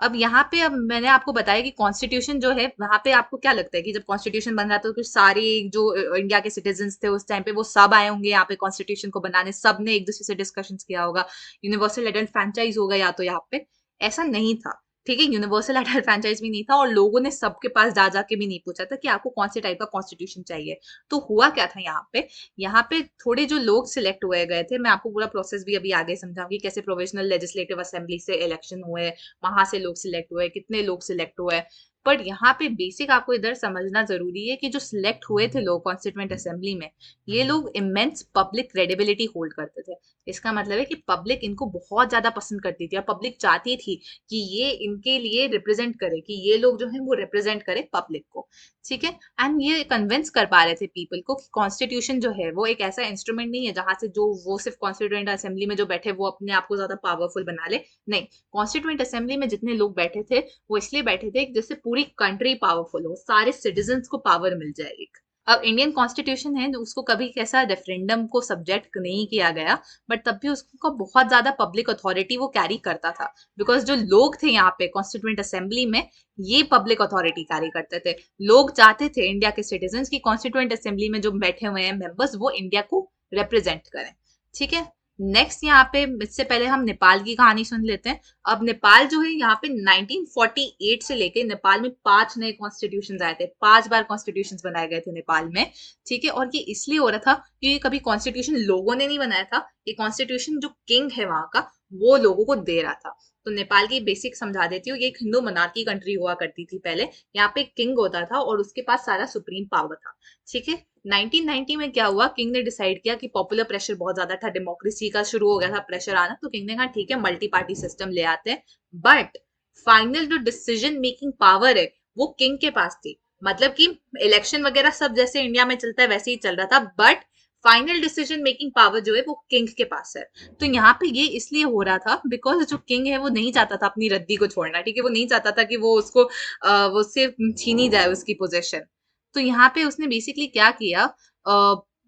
अब यहाँ पे अब मैंने आपको बताया कि कॉन्स्टिट्यूशन जो है, वहां पे आपको क्या लगता है कि जब कॉन्स्टिट्यूशन बन रहा था तो कुछ सारे जो इंडिया के सिटीजन्स थे उस टाइम पे, वो सब आए होंगे यहाँ पे कॉन्स्टिट्यूशन को बनाने, सब ने एक दूसरे से डिस्कशन किया होगा, यूनिवर्सल एडल्ट फ्रेंचाइज होगा या तो यहाँ पे? ऐसा नहीं था। ठीक है, यूनिवर्सल एडल्ट फ्रेंचाइज भी नहीं था, और लोगों ने सबके पास जा जाके भी नहीं पूछा था कि आपको कौन से टाइप का कॉन्स्टिट्यूशन चाहिए। तो हुआ क्या था यहाँ पे थोड़े जो लोग सिलेक्ट हुए गए थे, मैं आपको पूरा प्रोसेस भी अभी आगे समझाऊंगी, कैसे प्रोविजनल लेजिस्लेटिव असेंबली से इलेक्शन हुए, वहां से लोग सिलेक्ट हुए, कितने लोग सिलेक्ट हुए। पर यहाँ पे बेसिक आपको इधर समझना जरूरी है कि जो सिलेक्ट हुए थे लोग कॉन्स्टिट्यूएंट असेंबली में, ये लोग इमेंस पब्लिक क्रेडिबिलिटी होल्ड करते थे। इसका मतलब है कि पब्लिक इनको बहुत ज्यादा पसंद करती थी, और पब्लिक चाहती थी कि ये इनके लिए रिप्रेजेंट करे, कि ये लोग जो है वो रिप्रेजेंट करे पब्लिक को। ठीक है, एंड ये कन्विंस कर पा रहे थे पीपल को कि कॉन्स्टिट्यूशन जो है वो एक ऐसा इंस्ट्रूमेंट नहीं है जहां से जो वो सिर्फ कॉन्स्टिट्यूएंट असेंबली में जो बैठे वो अपने आप को ज्यादा पावरफुल बना ले। नहीं, कॉन्स्टिट्यूएंट असेंबली में जितने लोग बैठे थे वो इसलिए बैठे थे जिससे पूरी कंट्री पावरफुल हो, सारे सिटीजन्स को पावर मिल जाए एक। अब इंडियन कॉन्स्टिट्यूशन है, उसको कभी कैसा रेफरेंडम को सब्जेक्ट नहीं किया गया, बट तब भी उसको बहुत ज्यादा पब्लिक अथॉरिटी वो कैरी करता था, बिकॉज जो लोग थे यहाँ पे कॉन्स्टिट्यूएंट असेंबली में, ये पब्लिक अथॉरिटी कैरी करते थे। लोग चाहते थे इंडिया के सिटीजन्स की कॉन्स्टिट्यूएंट असेंबली में जो बैठे हुए हैं मेंबर्स, वो इंडिया को रिप्रेजेंट करें। ठीक है, नेक्स्ट यहाँ पे इससे पहले हम नेपाल की कहानी सुन लेते हैं। अब नेपाल जो है यहाँ पे 1948 से लेके नेपाल में 5 नए कॉन्स्टिट्यूशन आए थे, 5 बार कॉन्स्टिट्यूशन बनाए गए थे नेपाल में। ठीक है, और ये इसलिए हो रहा था क्योंकि कभी कॉन्स्टिट्यूशन लोगों ने नहीं बनाया था, ये कॉन्स्टिट्यूशन जो किंग है वहां का, वो लोगों को दे रहा था। तो नेपाल की बेसिक समझा देती हूँ, ये एक हिंदू मोनार्की कंट्री हुआ करती थी पहले। यहाँ पे किंग होता था और उसके पास सारा सुप्रीम पावर था। ठीक है, 1990 में क्या हुआ, किंग ने डिसाइड किया कि पॉपुलर प्रेशर बहुत ज्यादा था, डेमोक्रेसी का शुरू हो गया था प्रेशर आना, तो किंग ने कहा ठीक है मल्टी पार्टी सिस्टम ले आते हैं। बट फाइनल जो डिसीजन मेकिंग पावर है वो किंग के पास थी। मतलब कि इलेक्शन वगैरह सब जैसे इंडिया में चलता है वैसे ही चल रहा था, but final decision making power जो है वो किंग के पास है। तो यहाँ पे ये इसलिए हो रहा था बिकॉज जो किंग है वो नहीं चाहता था अपनी रद्दी को छोड़ना। ठीक है, वो नहीं चाहता था कि वो उसको वो उससे छीनी जाए उसकी पोजीशन। तो यहाँ पे उसने बेसिकली क्या किया,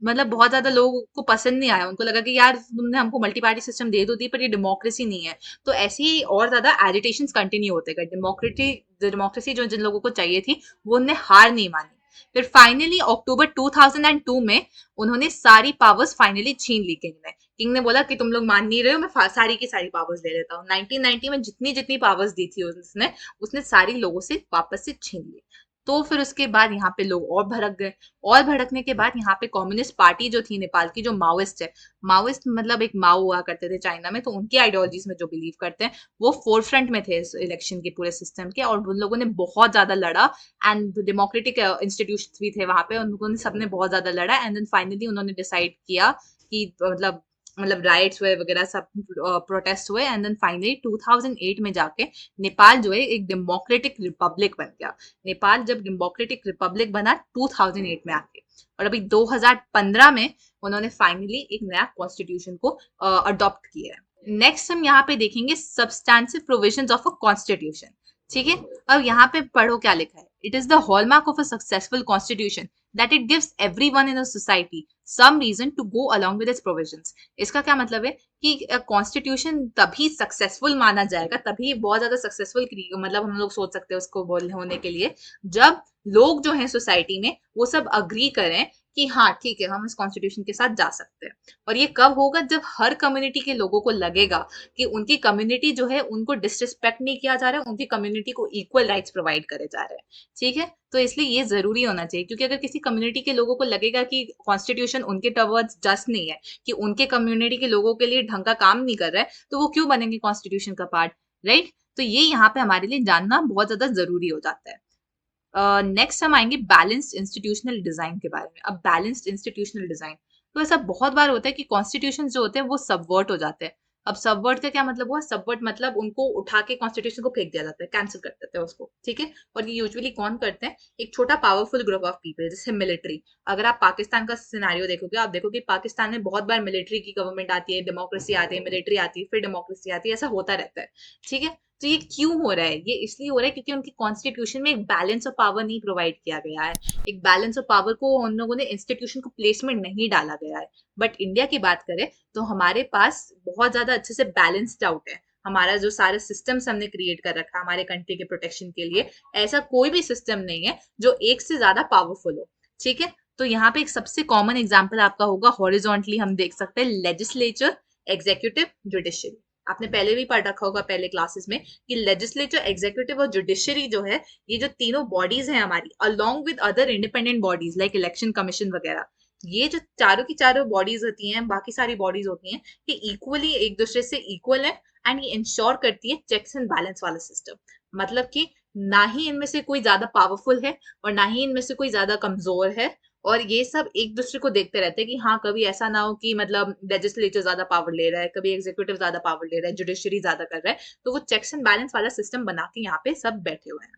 मतलब बहुत ज्यादा लोगों को पसंद नहीं आया, उनको लगा कि यार तुमने हमको मल्टी पार्टी सिस्टम दे दो दी पर ये डेमोक्रेसी नहीं है। तो ऐसे ही और ज्यादा एजिटेशन कंटिन्यू होते गए, डेमोक्रेसी जो जिन लोगों को चाहिए थी वो उनने हार नहीं मानी। फिर फाइनली अक्टूबर 2002 में उन्होंने सारी पावर्स फाइनली छीन ली किंग ने। किंग ने बोला कि तुम लोग मान नहीं रहे हो, मैं सारी की सारी पावर्स ले लेता हूँ। 1990 में जितनी जितनी पावर्स दी थी उसने सारी लोगों से वापस से छीन ली। तो फिर उसके बाद यहाँ पे लोग और भड़क गए, और भड़कने के बाद यहाँ पे कम्युनिस्ट पार्टी जो थी नेपाल की, जो माओइस्ट है, माओइस्ट मतलब एक माओ हुआ करते थे चाइना में, तो उनकी आइडियोलॉजीज में जो बिलीव करते हैं, वो फोर फ्रंट में थे इस इलेक्शन के पूरे सिस्टम के, और उन लोगों ने बहुत ज्यादा लड़ा, एंड डेमोक्रेटिक इंस्टीट्यूशन भी थे वहां पे, उन लोगों ने सबने बहुत ज्यादा लड़ा, एंड देन फाइनली उन्होंने डिसाइड किया कि मतलब राइट्स हुए वगैरह सब, प्रोटेस्ट हुए, एंड देन फाइनली 2008 में जाके नेपाल जो है एक डेमोक्रेटिक रिपब्लिक बन गया। नेपाल जब डेमोक्रेटिक रिपब्लिक बना 2008 में आके, और अभी 2015 में उन्होंने फाइनली एक नया कॉन्स्टिट्यूशन को अडॉप्ट किया है। नेक्स्ट हम यहाँ पे देखेंगे substantive provisions of a constitution. ठीक है, अब यहाँ पे पढ़ो क्या लिखा है। It is the hallmark of a successful constitution that it gives everyone in a society some reason to go along with its provisions. इसका क्या मतलब है कि कॉन्स्टिट्यूशन तभी सक्सेसफुल माना जाएगा, तभी बहुत ज्यादा सक्सेसफुल मतलब हम लोग सोच सकते हैं उसको बोलने होने के लिए, जब लोग जो हैं सोसाइटी में वो सब अग्री करें कि हाँ ठीक है, हम इस कॉन्स्टिट्यूशन के साथ जा सकते हैं। और ये कब होगा, जब हर कम्युनिटी के लोगों को लगेगा कि उनकी कम्युनिटी जो है उनको डिसरिस्पेक्ट नहीं किया जा रहा है, उनकी कम्युनिटी को इक्वल राइट्स प्रोवाइड करे जा रहे हैं। ठीक है, तो इसलिए ये जरूरी होना चाहिए, क्योंकि अगर किसी कम्युनिटी के लोगों को लगेगा कि कॉन्स्टिट्यूशन उनके टवर्ड्स जस्ट नहीं है, कि उनके कम्युनिटी के लोगों के लिए ढंग का काम नहीं कर रहा है, तो वो क्यों बनेंगे कॉन्स्टिट्यूशन का पार्ट, राइट। तो ये यहाँ पे हमारे लिए जानना बहुत ज्यादा जरूरी हो जाता है। नेक्स्ट हम आएंगे बैलेंस्ड इंस्टीट्यूशनल डिजाइन के बारे में। अब बैलेंस्ड इंस्टीट्यूशनल डिजाइन, तो ऐसा बहुत बार होता है कि कॉन्स्टिट्यूशन जो होते हैं वो सबवर्ट हो जाते हैं। अब सबवर्ट का क्या मतलब हुआ, सबवर्ट मतलब उनको उठा के कॉन्स्टिट्यूशन को फेंक दिया जाता है, कैंसिल कर देते हैं उसको। ठीक है, और ये यूजुअली कौन करते हैं, एक छोटा पावरफुल ग्रुप ऑफ पीपल, जैसे मिलिट्री। अगर आप पाकिस्तान का सिनेरियो देखोगे, आप देखोगे पाकिस्तान में बहुत बार मिलिट्री की गवर्नमेंट आती है, डेमोक्रेसी आती है, मिलिट्री आती है, फिर डेमोक्रेसी आती है, ऐसा होता रहता है। ठीक है, तो ये क्यों हो रहा है, ये इसलिए हो रहा है क्योंकि उनकी कॉन्स्टिट्यूशन में एक बैलेंस ऑफ पावर नहीं प्रोवाइड किया गया है। एक बैलेंस ऑफ पावर को उन लोगों ने इंस्टीट्यूशन को प्लेसमेंट नहीं डाला गया है। बट इंडिया की बात करें तो हमारे पास बहुत ज्यादा अच्छे से बैलेंस्ड आउट है। हमारा जो सारे सिस्टम्स हमने क्रिएट कर रखा है हमारे कंट्री के प्रोटेक्शन के लिए, ऐसा कोई भी सिस्टम नहीं है जो एक से ज्यादा पावरफुल हो। ठीक है, तो यहाँ पे एक सबसे कॉमन एग्जाम्पल आपका होगा, हॉरिजॉन्टली हम देख सकते हैं लेजिस्लेचर, एग्जीक्यूटिव, जुडिशरी। आपने पहले भी पढ़ रखा होगा पहले क्लासेस में कि लेजिस्लेचर, एग्जीक्यूटिव और जुडिशरी जो है, ये जो तीनों बॉडीज हैं हमारी, along with other independent bodies like election commission वगैरह, ये जो चारों की चारों बॉडीज होती हैं, बाकी सारी बॉडीज होती हैं, ये इक्वली एक दूसरे से इक्वल है, एंड ये इंश्योर करती है चेक्स एंड बैलेंस वाला सिस्टम। मतलब कि ना ही इनमें से कोई ज्यादा पावरफुल है और ना ही इनमें से कोई ज्यादा कमजोर है, और ये सब एक दूसरे को देखते रहते हैं कि हाँ कभी ऐसा ना हो कि मतलब लेजिस्लेचर ज्यादा पावर ले रहा है, कभी एग्जीक्यूटिव ज्यादा पावर ले रहा है, जुडिशरी ज्यादा कर रहा है, तो वो चेक्स एंड बैलेंस वाला सिस्टम बना के यहाँ पे सब बैठे हुए हैं।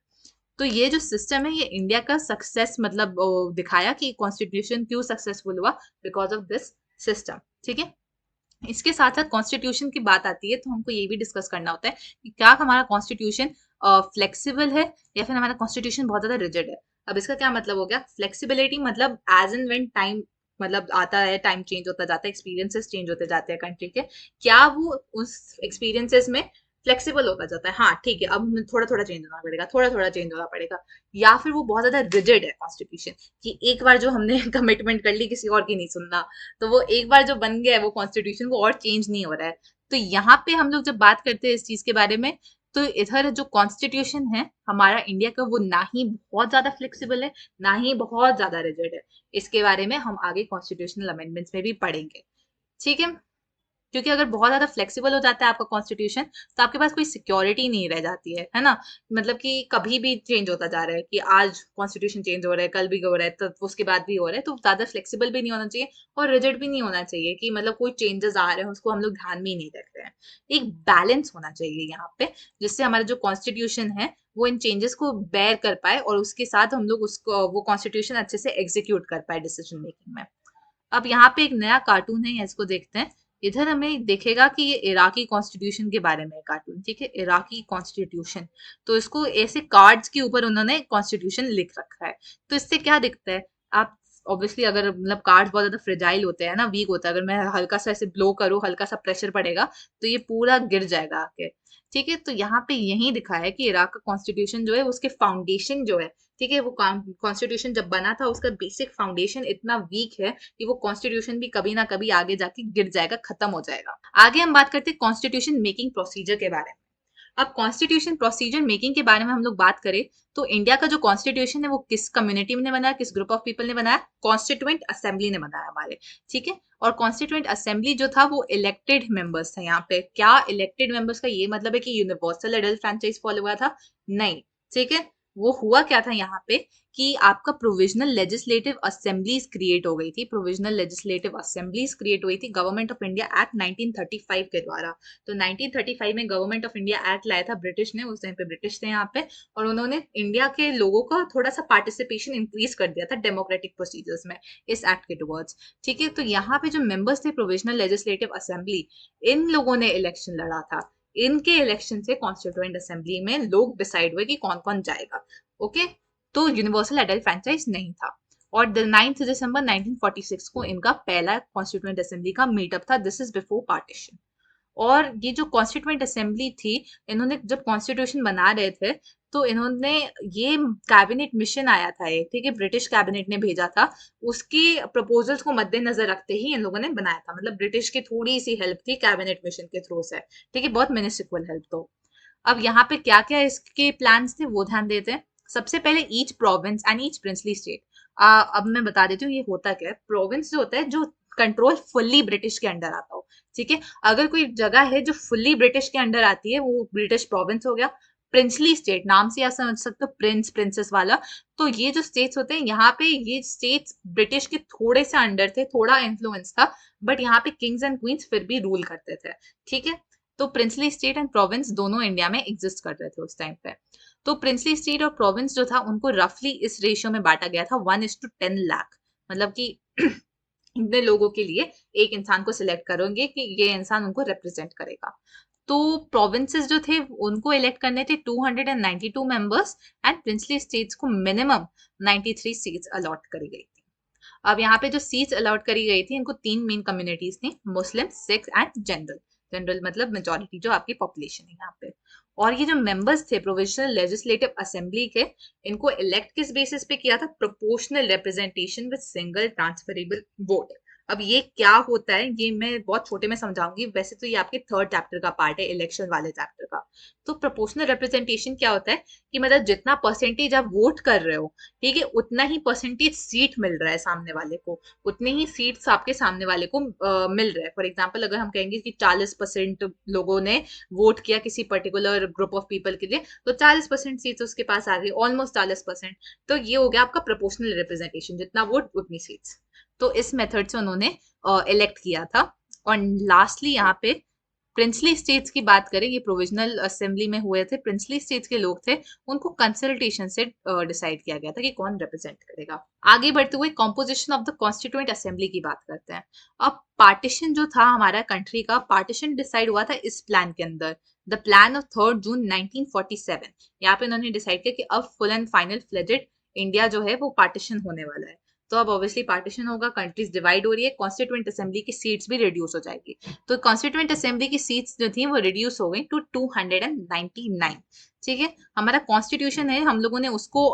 तो ये जो सिस्टम है, ये इंडिया का सक्सेस मतलब दिखाया कि कॉन्स्टिट्यूशन क्यों सक्सेसफुल हुआ, बिकॉज ऑफ दिस सिस्टम। ठीक है, इसके साथ साथ कॉन्स्टिट्यूशन की बात आती है तो हमको ये भी डिस्कस करना होता है कि क्या हमारा कॉन्स्टिट्यूशन फ्लेक्सिबल है या फिर हमारा कॉन्स्टिट्यूशन बहुत ज्यादा रिजिड है। अब इसका क्या मतलब हो गया, फ्लेक्सिबिलिटी मतलब एज एंड व्हेन टाइम मतलब आता है, टाइम चेंज होता जाता है, एक्सपीरियंसेस चेंज होते जाते हैं कंट्री के, क्या वो उस एक्सपीरियंसेस में फ्लेक्सिबल होता जाता है, हाँ ठीक है अब थोड़ा थोड़ा चेंज होना पड़ेगा, थोड़ा थोड़ा चेंज होना पड़ेगा, या फिर वो बहुत ज्यादा रिजिड है कॉन्स्टिट्यूशन, कि एक बार जो हमने कमिटमेंट कर ली किसी और की नहीं सुनना, तो वो एक बार जो बन गया है वो कॉन्स्टिट्यूशन वो और चेंज नहीं हो रहा है। तो यहाँ पे हम लोग जब बात करते हैं इस चीज के बारे में, तो इधर जो कॉन्स्टिट्यूशन है हमारा इंडिया का, वो ना ही बहुत ज्यादा फ्लेक्सिबल है, ना ही बहुत ज्यादा रिजिड है। इसके बारे में हम आगे कॉन्स्टिट्यूशनल अमेंडमेंट्स में भी पढ़ेंगे। ठीक है, क्योंकि अगर बहुत ज्यादा फ्लेक्सिबल हो जाता है आपका कॉन्स्टिट्यूशन, तो आपके पास कोई सिक्योरिटी नहीं रह जाती है ना। मतलब कि कभी भी चेंज होता जा रहा है, कि आज कॉन्स्टिट्यूशन चेंज हो रहा है, कल भी हो रहा है, तो उसके बाद भी हो रहा है, तो ज्यादा फ्लेक्सिबल भी नहीं होना चाहिए और रिजिड भी नहीं होना चाहिए, कि मतलब कोई चेंजेस आ रहे हैं उसको हम लोग ध्यान में ही नहीं रख रहे हैं। एक बैलेंस होना चाहिए यहाँ पे, जिससे हमारा जो कॉन्स्टिट्यूशन है वो इन चेंजेस को बेयर कर पाए, और उसके साथ हम लोग उसको वो कॉन्स्टिट्यूशन अच्छे से एग्जीक्यूट कर पाए डिसीजन मेकिंग में। अब यहाँ पे एक नया कार्टून है, इसको देखते हैं। इधर हमें देखेगा कि ये इराकी कॉन्स्टिट्यूशन के बारे में कार्टून। ठीक है, इराकी कॉन्स्टिट्यूशन, तो इसको ऐसे कार्ड्स के ऊपर उन्होंने कॉन्स्टिट्यूशन लिख रखा है। तो इससे क्या दिखता है, आप ऑब्वियसली अगर मतलब कार्ड्स बहुत ज्यादा फ्रेजाइल होते हैं ना, वीक होता है, अगर मैं हल्का सा ऐसे ब्लो करूँ, हल्का सा प्रेशर पड़ेगा तो ये पूरा गिर जाएगा आके। ठीक है, तो यहाँ पे यही दिखाया है कि इराक का कॉन्स्टिट्यूशन जो है उसके फाउंडेशन जो है, ठीक है, वो कॉन्स्टिट्यूशन जब बना था उसका बेसिक फाउंडेशन इतना वीक है कि वो कॉन्स्टिट्यूशन भी कभी ना कभी आगे जाके गिर जाएगा, खत्म हो जाएगा। आगे हम बात करते हैं कॉन्स्टिट्यूशन मेकिंग प्रोसीजर के बारे में। अब कॉन्स्टिट्यूशन प्रोसीजर मेकिंग के बारे में हम लोग बात करें तो इंडिया का जो कॉन्स्टिट्यूशन है वो किस कम्युनिटी ने बनाया, किस ग्रुप ऑफ पीपल ने बनाया? कॉन्स्टिट्यूएंट असेंबली ने बनाया हमारे, ठीक है। और कॉन्स्टिट्यूएंट असेंबली जो था वो इलेक्टेड मेंबर्स था। यहाँ पे क्या इलेक्टेड मेंबर्स का ये मतलब है कि यूनिवर्सल एडल्ट फ्रेंचाइज फॉलो हुआ था? नहीं, ठीक है। वो हुआ क्या था यहाँ पे कि आपका प्रोविजनल लेजिस्लेटिव असेंबलीज क्रिएट हो गई थी। प्रोविजनल लेजिस्लेटिव असेंबलीज क्रिएट हुई थी गवर्नमेंट ऑफ इंडिया एक्ट 1935 के द्वारा। तो 1935 में गवर्नमेंट ऑफ इंडिया एक्ट लाया था ब्रिटिश ने, उस टाइम पे ब्रिटिश थे यहाँ पे, और उन्होंने इंडिया के लोगों का थोड़ा सा पार्टिसिपेशन इंक्रीज कर दिया था डेमोक्रेटिक प्रोसीजर्स में इस एक्ट के टुवर्ड्स, ठीक है। तो यहाँ पे जो मेंबर्स थे प्रोविजनल लेजिस्लेटिव असेंबली, इन लोगों ने इलेक्शन लड़ा था। इनके इलेक्शन से कॉन्स्टिट्यूएंट असेंबली में लोग डिसाइड हुए कि कौन कौन जाएगा, ओके। तो यूनिवर्सल एडल्ट फ्रेंचाइज नहीं था। और 9 दिसंबर 1946 को इनका पहला कॉन्स्टिट्यूएंट असेंबली का मीटअप था। This is before partition. और ये जो कॉन्स्टिट्यूएंट असेंबली थी, इन्होंने जब कॉन्स्टिट्यूशन बना रहे थे तो इन्होंने ये कैबिनेट मिशन आया था एक, ठीक है, ब्रिटिश कैबिनेट ने भेजा था। उसके प्रपोजल्स को मद्देनजर रखते ही इन लोगों ने बनाया था। मतलब ब्रिटिश की थोड़ी सी हेल्प थी कैबिनेट मिशन के थ्रू से, ठीक है, बहुत मिनिस्ट्रियल हेल्प। तो अब यहाँ पे क्या क्या इसके प्लान्स थे वो ध्यान देते हैं। सबसे पहले each province and each princely state. अब मैं बता देती हूँ ये होता क्या है। प्रोविंस जो होता है जो कंट्रोल फुल्ली ब्रिटिश के अंडर आता हो, ठीक है। अगर कोई जगह है जो फुल्ली ब्रिटिश के अंडर आती है वो ब्रिटिश प्रोविंस हो गया। प्रिंसली स्टेट, नाम से आप समझ सकते हो, प्रिंस प्रिंसेस वाला। तो ये जो स्टेट्स होते हैं यहाँ पे, ये स्टेट्स ब्रिटिश के थोड़े से अंडर थे, थोड़ा इन्फ्लुएंस था, बट यहाँ पे किंग्स एंड क्वींस फिर भी रूल करते थे, ठीक है। तो प्रिंसली स्टेट एंड प्रोविंस दोनों इंडिया में एग्जिस्ट कर रहे थे उस टाइम पे। तो प्रिंसली स्टेट और प्रोविंस जो था उनको रफली इस रेशियो में बांटा गया था 1:10 लाख। मतलब कि इतने लोगों के लिए एक इंसान को सिलेक्ट करोगे कि ये इंसान उनको रिप्रेजेंट करेगा। तो प्रोविंसेस जो थे उनको इलेक्ट करने थे 292 मेंबर्स, एंड प्रिंसली स्टेट्स को मिनिमम 93 सीट्स अलॉट करी गई थी। अब यहाँ पे जो सीट्स अलॉट करी गई थी, इनको तीन मेन कम्युनिटीज थी, मुस्लिम, सिख एंड जनरल। जनरल मतलब मेजोरिटी जो आपकी पॉपुलेशन है यहाँ पे। और ये जो मेंबर्स थे प्रोविजनल लेजिस्लेटिव असेंबली के, इनको इलेक्ट किस बेसिस पे किया था? Proportional representation with single transferable vote. अब ये क्या होता है ये मैं बहुत छोटे में समझाऊंगी, वैसे तो ये आपके थर्ड चैप्टर का पार्ट है, इलेक्शन वाले चैप्टर का। तो प्रोपोर्शनल रिप्रेजेंटेशन क्या होता है कि मतलब जितना परसेंटेज आप वोट कर रहे हो, ठीक है, उतना ही परसेंटेज सीट मिल रहा है सामने वाले को, उतनी ही सीट्स आपके सामने वाले को मिल रहा है। फॉर एग्जाम्पल अगर हम कहेंगे कि 40% लोगों ने वोट किया किसी पर्टिकुलर ग्रुप ऑफ पीपल के लिए, तो 40% सीट्स उसके पास आ गई, ऑलमोस्ट 40%। तो ये हो गया आपका प्रोपोर्शनल रिप्रेजेंटेशन, जितना वोट उतनी सीट्स। तो इस मेथड से उन्होंने इलेक्ट किया था। और लास्टली यहाँ पे प्रिंसली स्टेट्स की बात करें, ये प्रोविजनल असेंबली में हुए थे, प्रिंसली स्टेट्स के लोग थे, उनको कंसल्टेशन से डिसाइड किया गया था कि कौन रिप्रेजेंट करेगा। आगे बढ़ते हुए composition of the constituent assembly की बात करते हैं। अब पार्टीशन जो था हमारा कंट्री का, पार्टीशन डिसाइड हुआ था इस प्लान के अंदर, द प्लान ऑफ 3 जून 1947। यहाँ पे उन्होंने डिसाइड किया कि अब full and final fledged India जो है वो पार्टीशन होने वाला है। तो अब ऑब्वियसली पार्टीशन होगा, कंट्रीज डिवाइड हो रही है, कॉन्स्टिट्यूएंट असेंबली की सीट्स भी रिड्यूस हो जाएगी। तो कॉन्स्टिट्यूएंट असेंबली की सीट्स जो थी वो रिड्यूस हो गई टू 299, ठीक है। हमारा कॉन्स्टिट्यूशन है, हम लोगों ने उसको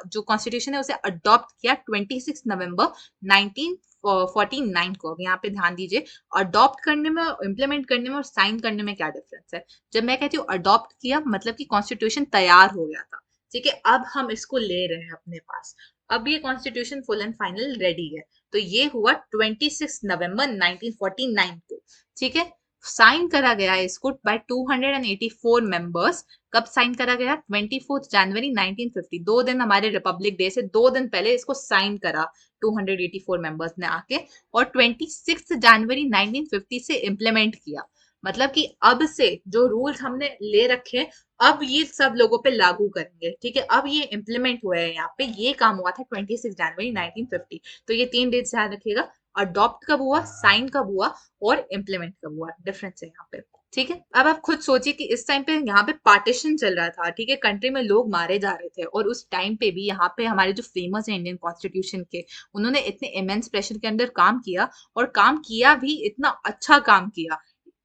जो कॉन्स्टिट्यूशन है उसे अडॉप्ट किया 26 नवंबर 1949 को। अब यहाँ पे ध्यान दीजिए, अडॉप्ट करने में, इम्प्लीमेंट करने में और साइन करने में क्या डिफरेंस है। जब मैं कहती हूँ अडॉप्ट किया, मतलब कि कॉन्स्टिट्यूशन तैयार हो गया था, ठीक है, अब हम इसको ले रहे हैं अपने पास, अब ये constitution full and final ready है। तो ये हुआ 26 नवंबर 1949 को, ठीक है। साइन करा गया इसको बाय 284 मेंबर्स। कब साइन करा गया? 24 जनवरी 1950, 2 दिन हमारे रिपब्लिक डे से 2 दिन पहले इसको साइन करा 284 मेंबर्स ने आके, और 26 जनवरी 1950 से इम्प्लीमेंट किया। मतलब कि अब से जो रूल्स हमने ले रखे, अब ये सब लोगों पे लागू करेंगे, ठीक है। अब ये इम्प्लीमेंट हुए हैं, यहाँ पे ये काम हुआ था 26 जनवरी 1950। तो ये 3 डेट ध्यान रखिएगा, अडॉप्ट कब हुआ, साइन कब हुआ और इम्प्लीमेंट कब हुआ, डिफरेंस है यहाँ पे, ठीक है। अब आप खुद सोचिए कि इस टाइम पे यहाँ पे पार्टीशन चल रहा था, ठीक है, कंट्री में लोग मारे जा रहे थे, और उस टाइम पे भी यहाँ पे हमारे जो फेमस है इंडियन कॉन्स्टिट्यूशन के, उन्होंने इतने इमेंस प्रेशर के अंदर काम किया, और काम किया भी इतना अच्छा काम किया,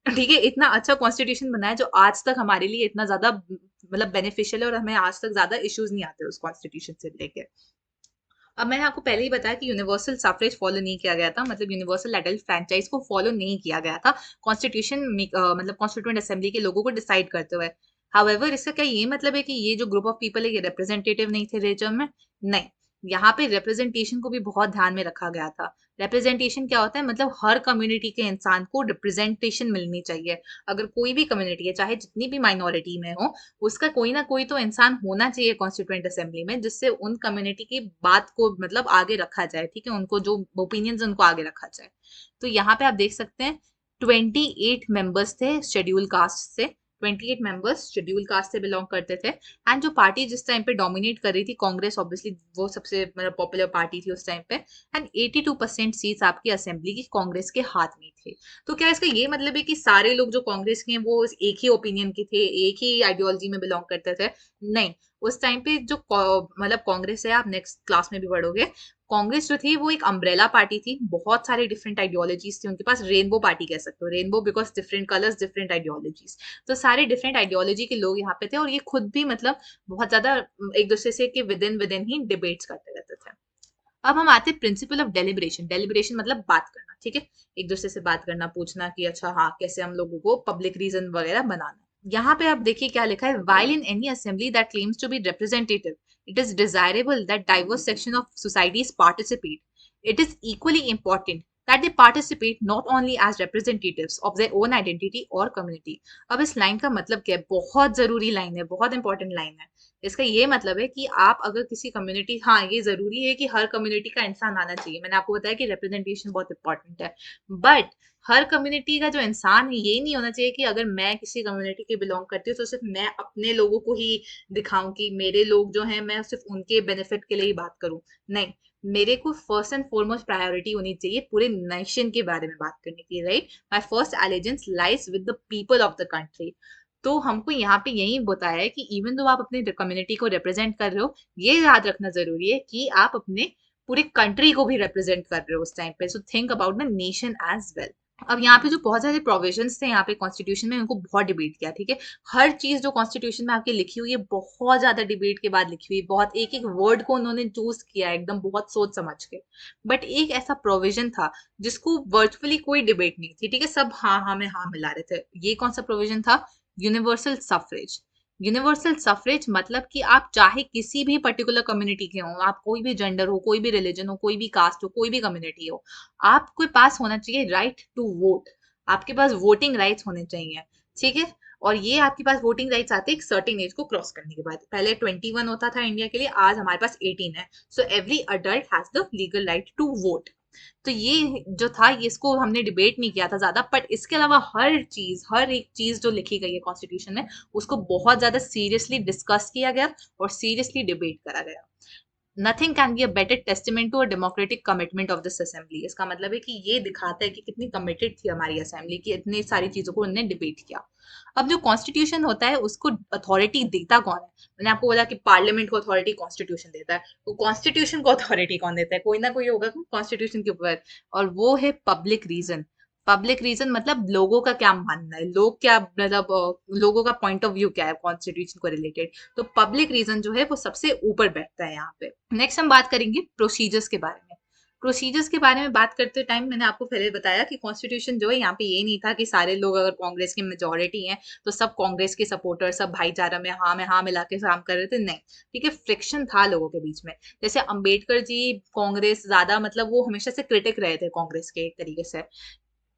ठीक है, इतना अच्छा कॉन्स्टिट्यूशन बनाया जो आज तक हमारे लिए इतना ज्यादा मतलब बेनिफिशियल है, और हमें आज तक ज्यादा इश्यूज नहीं आते उस कॉन्स्टिट्यूशन से लेके। अब मैंने आपको पहले ही बताया कि यूनिवर्सल सफरेज फॉलो नहीं किया गया था, मतलब यूनिवर्सल एडल्ट फ्रेंचाइज को फॉलो नहीं किया गया था कॉन्स्टिट्यूशन मतलब कॉन्स्टिट्यूएंट असेंबली के लोगों को डिसाइड करते हुए। हाउएवर इसका क्या ये मतलब है कि ये जो ग्रुप ऑफ पीपल है ये रिप्रेजेंटेटिव नहीं थे रिलीजन में? नहीं, यहाँ पे रिप्रेजेंटेशन को भी बहुत ध्यान में रखा गया था। रिप्रेजेंटेशन क्या होता है, मतलब हर कम्युनिटी के इंसान को रिप्रेजेंटेशन मिलनी चाहिए। अगर कोई भी कम्युनिटी है, चाहे जितनी भी माइनॉरिटी में हो, उसका कोई ना कोई तो इंसान होना चाहिए कॉन्स्टिट्यूएंट असेंबली में, जिससे उन कम्युनिटी की बात को मतलब आगे रखा जाए, ठीक है, उनको जो ओपिनियंस उनको आगे रखा जाए। तो यहाँ पे आप देख सकते हैं 28 मेंबर्स थे शेड्यूल कास्ट से, 28 मेंबर्स शेड्यूल कास्ट से बिलोंग करते थे। एंड जो पार्टी जिस टाइम पे डोमिनेट कर रही थी, कांग्रेस ऑब्वियसली वो सबसे मतलब पॉपुलर पार्टी थी उस टाइम पे। एंड 82% सीट्स आपकी असेंबली की कांग्रेस के हाथ में थे। तो क्या इसका ये मतलब है कि सारे लोग जो कांग्रेस के हैं वो एक ही ओपिनियन के थे, एक ही आइडियोलॉजी में बिलोंग करते थे? नहीं, उस टाइम पे जो मतलब कांग्रेस है, आप नेक्स्ट क्लास में भी पढ़ोगे, कांग्रेस जो थी वो एक अम्ब्रेला पार्टी थी, बहुत सारे डिफरेंट आइडियोलॉजीज थी उनके पास, रेनबो पार्टी कह सकते हो, rainbow because different colours different ideologies. तो सारे डिफरेंट आइडियोलॉजी के लोग यहाँ पे थे, और ये खुद भी मतलब बहुत ज्यादा एक दूसरे से कि विद इन ही डिबेट्स करते रहते थे। अब हम आते हैं प्रिंसिपल ऑफ डेलिब्रेशन। डेलिब्रेशन मतलब बात करना, ठीक है, एक दूसरे से बात करना, पूछना कि अच्छा हाँ कैसे हम लोगों को पब्लिक रीजन वगैरह बनाना। यहाँ पे आप देखिए क्या लिखा है, while in any assembly that claims to be representative, it is desirable that diverse section of societies participate. It is equally important that they participate not only as representatives of their own identity or community। अब इस line का मतलब क्या है, बहुत जरूरी line है, बहुत इंपॉर्टेंट लाइन है। इसका ये मतलब है कि आप अगर किसी कम्युनिटी, हाँ ये जरूरी है कि हर कम्युनिटी का इंसान आना चाहिए, मैंने आपको बताया कि रिप्रेजेंटेशन बहुत इंपॉर्टेंट है, बट हर कम्युनिटी का जो इंसान है ये नहीं होना चाहिए कि अगर मैं किसी कम्युनिटी के बिलोंग करती हूँ तो सिर्फ मैं अपने लोगों को ही दिखाऊं कि मेरे लोग जो हैं मैं सिर्फ उनके बेनिफिट के लिए ही बात करूं। नहीं, मेरे को फर्स्ट एंड फॉरमोस्ट प्रायोरिटी होनी चाहिए पूरे नेशन के बारे में बात करने की, right? My first allegiance lies with the people of the country. तो हमको यहाँ पे यही बताया है कि इवन दो आप अपने कम्युनिटी को रिप्रेजेंट कर रहे हो, ये याद रखना जरूरी है कि आप अपने पूरे कंट्री को भी रिप्रेजेंट कर रहे हो उस टाइम पे। So think about the nation as well. अब यहाँ पे जो बहुत सारे प्रोविजंस थे यहाँ पे कॉन्स्टिट्यूशन में, उनको बहुत डिबेट किया, ठीक है। हर चीज जो कॉन्स्टिट्यूशन में आपकी लिखी हुई है बहुत ज्यादा डिबेट के बाद लिखी हुई, बहुत एक एक वर्ड को उन्होंने चूज किया एकदम बहुत सोच समझ के। बट एक ऐसा प्रोविजन था जिसको वर्चुअली कोई डिबेट नहीं थी, ठीक है, सब हाँ हाँ में हाँ मिला रहे थे। ये कौन सा प्रोविजन था? Universal suffrage. यूनिवर्सल सफरेज मतलब कि आप चाहे किसी भी पर्टिकुलर कम्युनिटी के हो, आप कोई भी जेंडर हो, कोई भी रिलीजन हो, कोई भी कास्ट हो, कोई भी कम्युनिटी हो, आपके पास होना चाहिए राइट टू वोट। आपके पास वोटिंग राइट्स होने चाहिए, ठीक है। और ये आपके पास वोटिंग राइट्स आते हैं एक सर्टेन एज को क्रॉस करने के बाद। पहले 21 होता था इंडिया के लिए, आज हमारे पास 18 है। So every adult has the legal right to vote. तो ये जो था ये इसको हमने डिबेट नहीं किया था ज्यादा, बट इसके अलावा हर चीज, हर एक चीज जो लिखी गई है कॉन्स्टिट्यूशन में, उसको बहुत ज्यादा सीरियसली डिस्कस किया गया और सीरियसली डिबेट करा गया। Nothing can be a better testament to a democratic commitment of this assembly. इसका मतलब है कि ये दिखाता है कि कितनी कमिटेड थी हमारी असेंबली की, इतनी सारी चीजों को उन्होंने डिबेट किया। अब जो कॉन्स्टिट्यूशन होता है उसको अथॉरिटी देता कौन है? मैंने आपको बोला कि पार्लियामेंट को अथॉरिटी कॉन्स्टिट्यूशन देता है, तो कॉन्स्टिट्यूशन को अथॉरिटी कौन देता है? कोई ना कोई होगा कॉन्स्टिट्यूशन के ऊपर, और वो है पब्लिक रीजन। पब्लिक रीजन मतलब लोगों का क्या मानना है, लोग क्या मतलब लोगों का पॉइंट ऑफ व्यू क्या है कॉन्स्टिट्यूशन को रिलेटेड। तो पब्लिक रीजन जो है वो सबसे ऊपर बैठता है यहाँ पे। नेक्स्ट हम बात करेंगे प्रोसीजर्स के बारे में। प्रोसीजर्स के बारे में बात करते टाइम मैंने आपको पहले बताया कि कॉन्स्टिट्यूशन जो है यहाँ पे ये नहीं था कि सारे लोग अगर कांग्रेस की मेजोरिटी हैं तो सब कांग्रेस के सपोर्टर, सब भाईचारा में हाँ मिला के काम कर रहे थे, नहीं, ठीक है, फ्रिक्शन था लोगों के बीच में। जैसे अंबेडकर जी कांग्रेस ज्यादा मतलब वो हमेशा से क्रिटिक रहे थे कांग्रेस के एक तरीके से,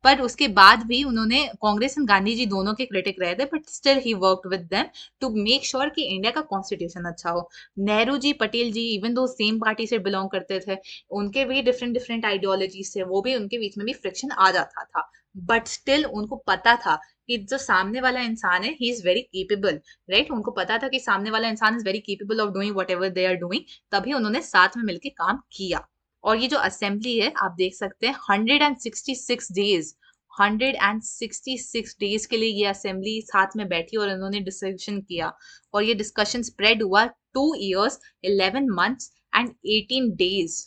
पर उसके बाद भी उन्होंने, कांग्रेस एंड गांधी जी दोनों के क्रिटिक रहे थे, but still he worked with them to make sure कि इंडिया का कॉन्स्टिट्यूशन अच्छा हो। Nehru ji, Patel ji, even though same party से बिलोंग करते थे, उनके भी डिफरेंट डिफरेंट आइडियोलॉजीज थे, वो भी उनके बीच में भी फ्रिक्शन आ जाता था, बट स्टिल उनको पता था कि जो सामने वाला इंसान है he is very capable, right. उनको पता था कि सामने वाला इंसान is very capable of doing whatever they are doing, तभी उन्होंने साथ में मिलकर काम किया। और ये जो असेंबली है आप देख सकते हैं 166 डेज, 166 डेज के लिए ये असेंबली साथ में बैठी और इन्होंने डिस्कशन किया। और ये डिस्कशन स्प्रेड हुआ 2 years 11 months एंड 18 डेज,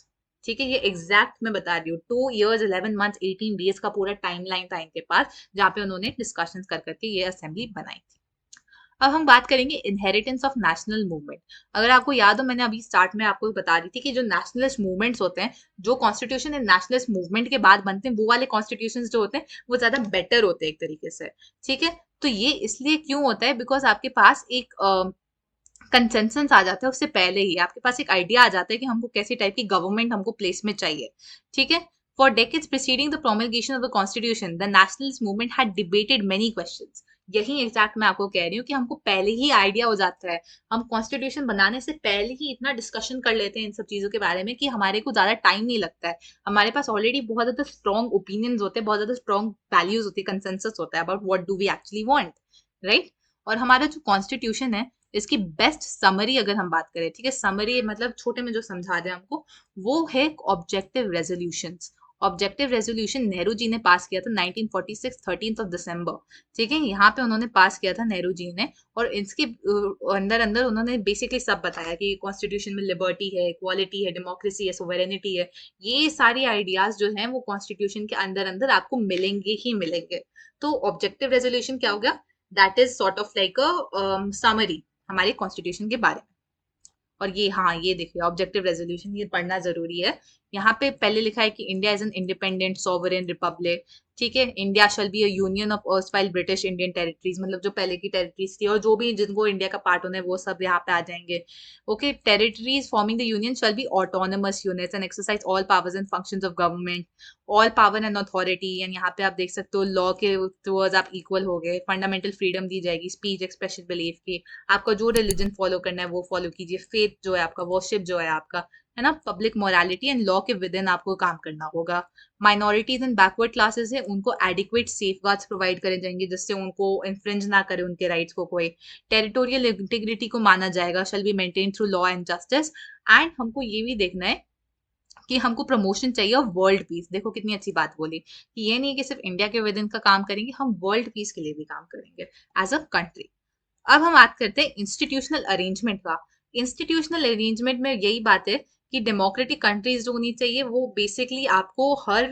ठीक है, ये एग्जैक्ट मैं बता रही हूँ, 2 years 11 months 18 डेज का पूरा टाइम लाइन था इनके पास, जहाँ पे उन्होंने डिस्कशन कर करके ये असेंबली बनाई थी। अब हम बात करेंगे इनहेरिटेंस ऑफ नेशनल मूवमेंट। अगर आपको याद हो, मैंने अभी स्टार्ट में आपको बता रही थी कि जो नेशनलिस्ट मूवमेंट्स होते हैं, जो कॉन्स्टिट्यूशन एंड नेशनलिस्ट मूवमेंट के बाद बनते हैं, वो वाले कॉन्स्टिट्यूशन जो होते हैं वो ज्यादा बेटर होते हैं एक तरीके से। ठीक है, तो ये इसलिए क्यों होता है, बिकॉज आपके पास एक कंसेंसस आ जाता है, उससे पहले ही आपके पास एक आइडिया आ जाता है कि हमको कैसी टाइप की गवर्नमेंट हमको प्लेस में चाहिए। ठीक है, for decades preceding the promulgation of the constitution the nationalist movement had debated many questions. यही एग्जैक्ट मैं आपको कह रही हूँ कि हमको पहले ही आइडिया हो जाता है, हम कॉन्स्टिट्यूशन बनाने से पहले ही इतना डिस्कशन कर लेते हैं इन सब चीजों के बारे में कि हमारे को ज्यादा टाइम नहीं लगता है। हमारे पास ऑलरेडी बहुत ज्यादा स्ट्रॉन्ग ओपिनियंस होते हैं, बहुत ज्यादा स्ट्रॉन्ग वैल्यूज होती है, कंसेंसस होता है about what do we actually want, right. और हमारा जो कॉन्स्टिट्यूशन है, इसकी बेस्ट समरी अगर हम बात करें, ठीक है, समरी मतलब छोटे में जो समझा दें हमको, वो है objective resolutions. Objective resolution Nehru ji ने पास किया था 1946 13 ऑफ दिसंबर। ठीक है, यहाँ पे उन्होंने पास किया था नेहरू जी ने, और इसके अंदर अंदर उन्होंने बेसिकली सब बताया कि कॉन्स्टिट्यूशन में लिबर्टी है, इक्वालिटी है, डेमोक्रेसी है, सोवेरेनिटी है। ये सारी आइडियाज जो हैं वो कॉन्स्टिट्यूशन के अंदर अंदर आपको मिलेंगे ही मिलेंगे। तो ऑब्जेक्टिव रेजोल्यूशन क्या हो गया, that is sort of like a summary हमारे कॉन्स्टिट्यूशन के बारे में। और ये, हाँ, ये देखिए ऑब्जेक्टिव रेजोल्यूशन, ये पढ़ना जरूरी है। यहाँ पे पहले लिखा है कि India is an independent sovereign Republic. ठीक है, India shall be a union of erstwhile British Indian territories, मतलब जो पहले की टेरिटरीज थी और जो भी जिनको इंडिया का पार्ट होना है वो सब यहाँ पे आ जाएंगे। Okay, territories forming the union shall be autonomous units and exercise all powers and functions of government, all power and authority. And यहाँ पे आप देख सकते हो लॉ के टुवर्ड्स आप इक्वल हो गए, फंडामेंटल फ्रीडम दी जाएगी, स्पीच, एक्सप्रेशन, बिलीफ की। आपका जो रिलीजन फॉलो करना है वो फॉलो कीजिए, फेथ जो है आपका, वर्शिप जो है आपका, है ना, पब्लिक मोरालिटी एंड लॉ के विद इन आपको काम करना होगा। माइनॉरिटीज एंड बैकवर्ड क्लासेस है, उनको एडिक्वेट सेफगार्ड्स प्रोवाइड करे जाएंगे जिससे उनको इन्फ्रिंज ना करे उनके राइट्स को कोई। टेरिटोरियल इंटीग्रिटी को माना जाएगा, shall be maintain through law and justice. And हमको ये भी देखना है कि हमको प्रमोशन चाहिए और वर्ल्ड पीस। देखो कितनी अच्छी बात बोली कि ये नहीं कि सिर्फ इंडिया के विद इन का काम करेंगे, हम वर्ल्ड पीस के लिए भी काम करेंगे एज अ कंट्री। अब हम बात करते हैं इंस्टीट्यूशनल अरेंजमेंट का। इंस्टीट्यूशनल अरेंजमेंट में यही बात है कि डेमोक्रेटिक कंट्रीज जो होनी चाहिए वो बेसिकली आपको हर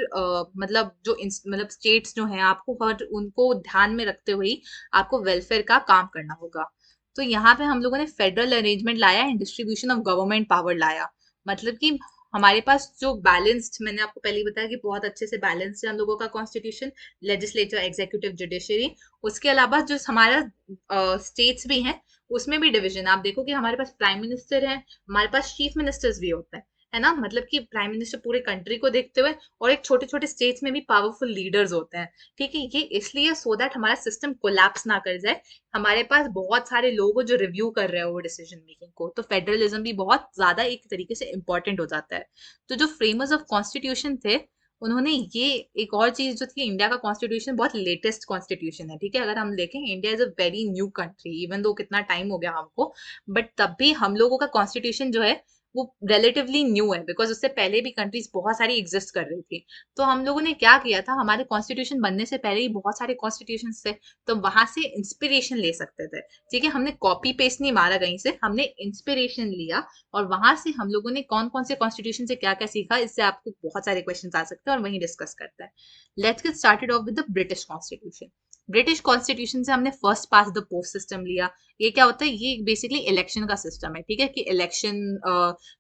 मतलब जो मतलब स्टेट्स जो हैं आपको हर उनको ध्यान में रखते हुए ही आपको वेलफेयर का काम करना होगा। तो यहाँ पे हम लोगों ने फेडरल अरेंजमेंट लाया and distribution of government power लाया। मतलब कि हमारे पास जो बैलेंस्ड, मैंने आपको पहले ही बताया कि बहुत अच्छे से बैलेंस्ड है हम लोगों का कॉन्स्टिट्यूशन, लेजिस्लेचर, एग्जीक्यूटिव, जुडिशरी। उसके अलावा जो हमारा स्टेट्स भी हैं उसमें भी डिवीजन आप देखो कि हमारे पास प्राइम मिनिस्टर है, हमारे पास चीफ मिनिस्टर्स भी होते हैं, है ना, मतलब कि प्राइम मिनिस्टर पूरे कंट्री को देखते हुए, और एक छोटे छोटे स्टेट्स में भी पावरफुल लीडर्स होते हैं। ठीक है, ये इसलिए सो दैट हमारा सिस्टम कोलैप्स ना कर जाए, हमारे पास बहुत सारे लोग जो रिव्यू कर रहे हो वो डिसीजन मेकिंग को, तो फेडरलिज्म भी बहुत ज्यादा एक तरीके से इंपॉर्टेंट हो जाता है। तो जो फ्रेमर्स ऑफ कॉन्स्टिट्यूशन थे, उन्होंने ये एक और चीज जो थी, इंडिया का कॉन्स्टिट्यूशन बहुत लेटेस्ट कॉन्स्टिट्यूशन है। ठीक है, अगर हम देखें India is a very new country, even though कितना टाइम हो गया हमको, बट तब भी हम लोगों का कॉन्स्टिट्यूशन जो है वो रिलेटिवली न्यू है, बिकॉज उससे पहले भी कंट्रीज बहुत सारी एग्जिस्ट कर रही थी। तो हम लोगों ने क्या किया था, हमारे कॉन्स्टिट्यूशन बनने से पहले ही बहुत सारे कॉन्स्टिट्यूशन थे, तो वहां से इंस्पिरेशन ले सकते थे। ठीक है, हमने कॉपी पेस्ट नहीं मारा कहीं से, हमने इंस्पिरेशन लिया, और वहां से हम लोगों ने कौन कौन से कॉन्स्टिट्यूशन से क्या क्या सीखा, इससे आपको बहुत सारे क्वेश्चन आ सकते हैं और वही डिस्कस करते हैं। Let's get started off with the British constitution. British constitution से हमने first pass the post system लिया। ये क्या होता है, ये बेसिकली इलेक्शन का सिस्टम है। ठीक है, कि इलेक्शन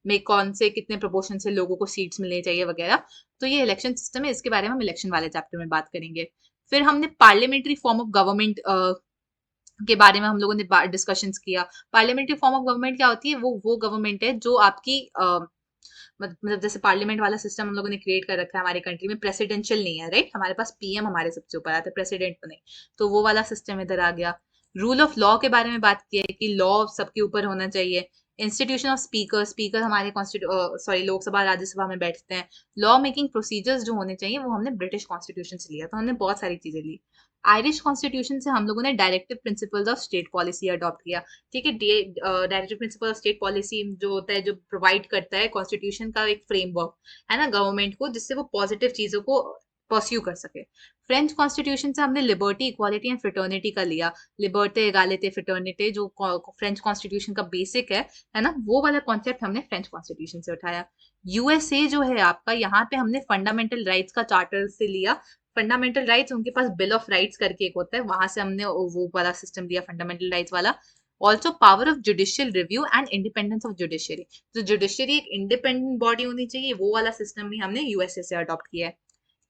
में कौन से कितने प्रोपोर्शन से लोगों को सीट्स मिलने चाहिए वगैरह। तो ये इलेक्शन सिस्टम है, इसके बारे में हम इलेक्शन वाले चैप्टर में बात करेंगे। फिर हमने पार्लियामेंट्री फॉर्म ऑफ गवर्नमेंट के बारे में हम लोगों ने डिस्कशंस किया। पार्लियामेंट्री फॉर्म ऑफ गवर्नमेंट क्या होती है, वो गवर्नमेंट है जो आपकी मतलब जैसे पार्लियामेंट वाला सिस्टम हम लोगों ने क्रिएट कर रखा है हमारे कंट्री में, प्रेसिडेंशियल नहीं है, राइट, हमारे पास पीएम हमारे सबसे ऊपर आता है, प्रेसिडेंट तो नहीं। तो वो वाला सिस्टम इधर आ गया। रूल ऑफ लॉ के बारे में बात की है कि लॉ सबके ऊपर होना चाहिए। इंस्टीट्यूशन ऑफ स्पीकर, स्पीकर हमारे लोकसभा राज्यसभा में बैठते हैं। लॉ मेकिंग प्रोसीजर्स जो होने चाहिए वो हमने ब्रिटिश कॉन्स्टिट्यूशन से लिया, तो हमने बहुत सारी चीजें ली। आयरिश कॉन्स्टिट्यूशन से हम लोगों ने directive principles of state policy adopt किया। ठीक है, directive principle of state policy जो होता है, जो प्रोवाइड करता है कॉन्स्टिट्यूशन का एक फ्रेमवर्क, है ना, गवर्नमेंट को, जिससे वो पॉजिटिव चीजों को परस्यू कर सके। फ्रेंच कॉन्स्टिट्यूशन से हमने लिबर्टी, इक्वालिटी एंड फ्रेटर्निटी का लिया। लिबर्टी, एगालिटी, फ्रेटर्निटी जो फ्रेंच कॉन्स्टिट्यूशन का बेसिक है ना, वो वाला कॉन्सेप्ट हमने फ्रेंच कॉन्स्टिट्यूशन से उठाया। यूएसए जो है आपका, यहाँ पे हमने फंडामेंटल राइट्स का चार्टर से लिया। फंडामेंटल राइट्स, उनके पास बिल ऑफ राइट्स करके एक होता है, वहां से हमने वो वाला सिस्टम दिया फंडामेंटल राइट्स वाला। Also power of judicial review and independence of judiciary, तो जुडिशरी एक इंडिपेंडेंट बॉडी होनी चाहिए, वो वाला सिस्टम भी हमने यूएसए से अडॉप्ट किया है।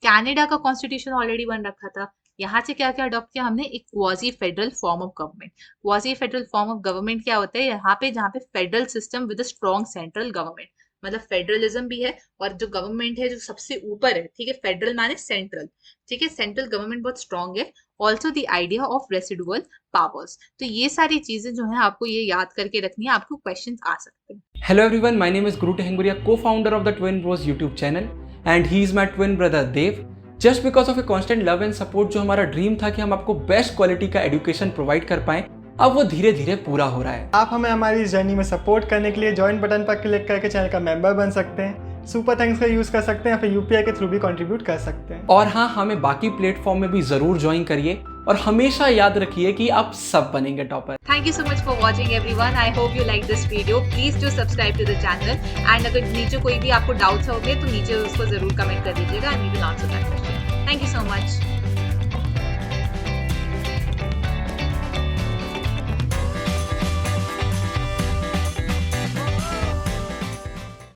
कनाडा का कॉन्स्टिट्यूशन ऑलरेडी बन रखा था, यहाँ से क्या क्या अडॉप्ट किया हमने, एक quasi federal form of government. Quasi federal form of government क्या होता है, यहाँ पे जहाँ पे federal system with strong central government, मतलब फेडरलिज्म भी है और जो गवर्नमेंट है जो सबसे ऊपर है, ठीक है, फेडरल माने सेंट्रल, ठीक है, सेंट्रल गवर्नमेंट बहुत स्ट्रॉन्ग है। Also the idea of residual powers, तो ये सारी चीजें जो है आपको ये याद करके रखनी है, आपको क्वेश्चन आ सकते हैं। Hello everyone, my name is Guru Tehenguriya, co-founder of the Twin Bros YouTube channel and he is my twin brother Dev. Just because of a constant love and support, जो हमारा ड्रीम था कि हम आपको best quality का education provide कर पाएं, अब वो धीरे धीरे पूरा हो रहा है। आप हमें हमारी इस जर्नी में सपोर्ट करने के लिए ज्वाइन बटन पर क्लिक करके चैनल का मेंबर बन सकते हैं, सुपर थैंक्स का यूज़ कर सकते हैं या फिर यूपीआई के थ्रू भी कंट्रीब्यूट कर सकते हैं। और हाँ, हमें बाकी प्लेटफॉर्म में भी जरूर ज्वाइन करिए और हमेशा याद रखिए कि आप सब बनेंगे topper. Thank you so much for watching everyone. I hope you like this video. Please do subscribe to the channel. And अगर नीचे कोई भी आपको डाउट्स होंगे तो नीचे उसको जरूर कमेंट कर दीजिएगा and we will answer that question. Thank you so much.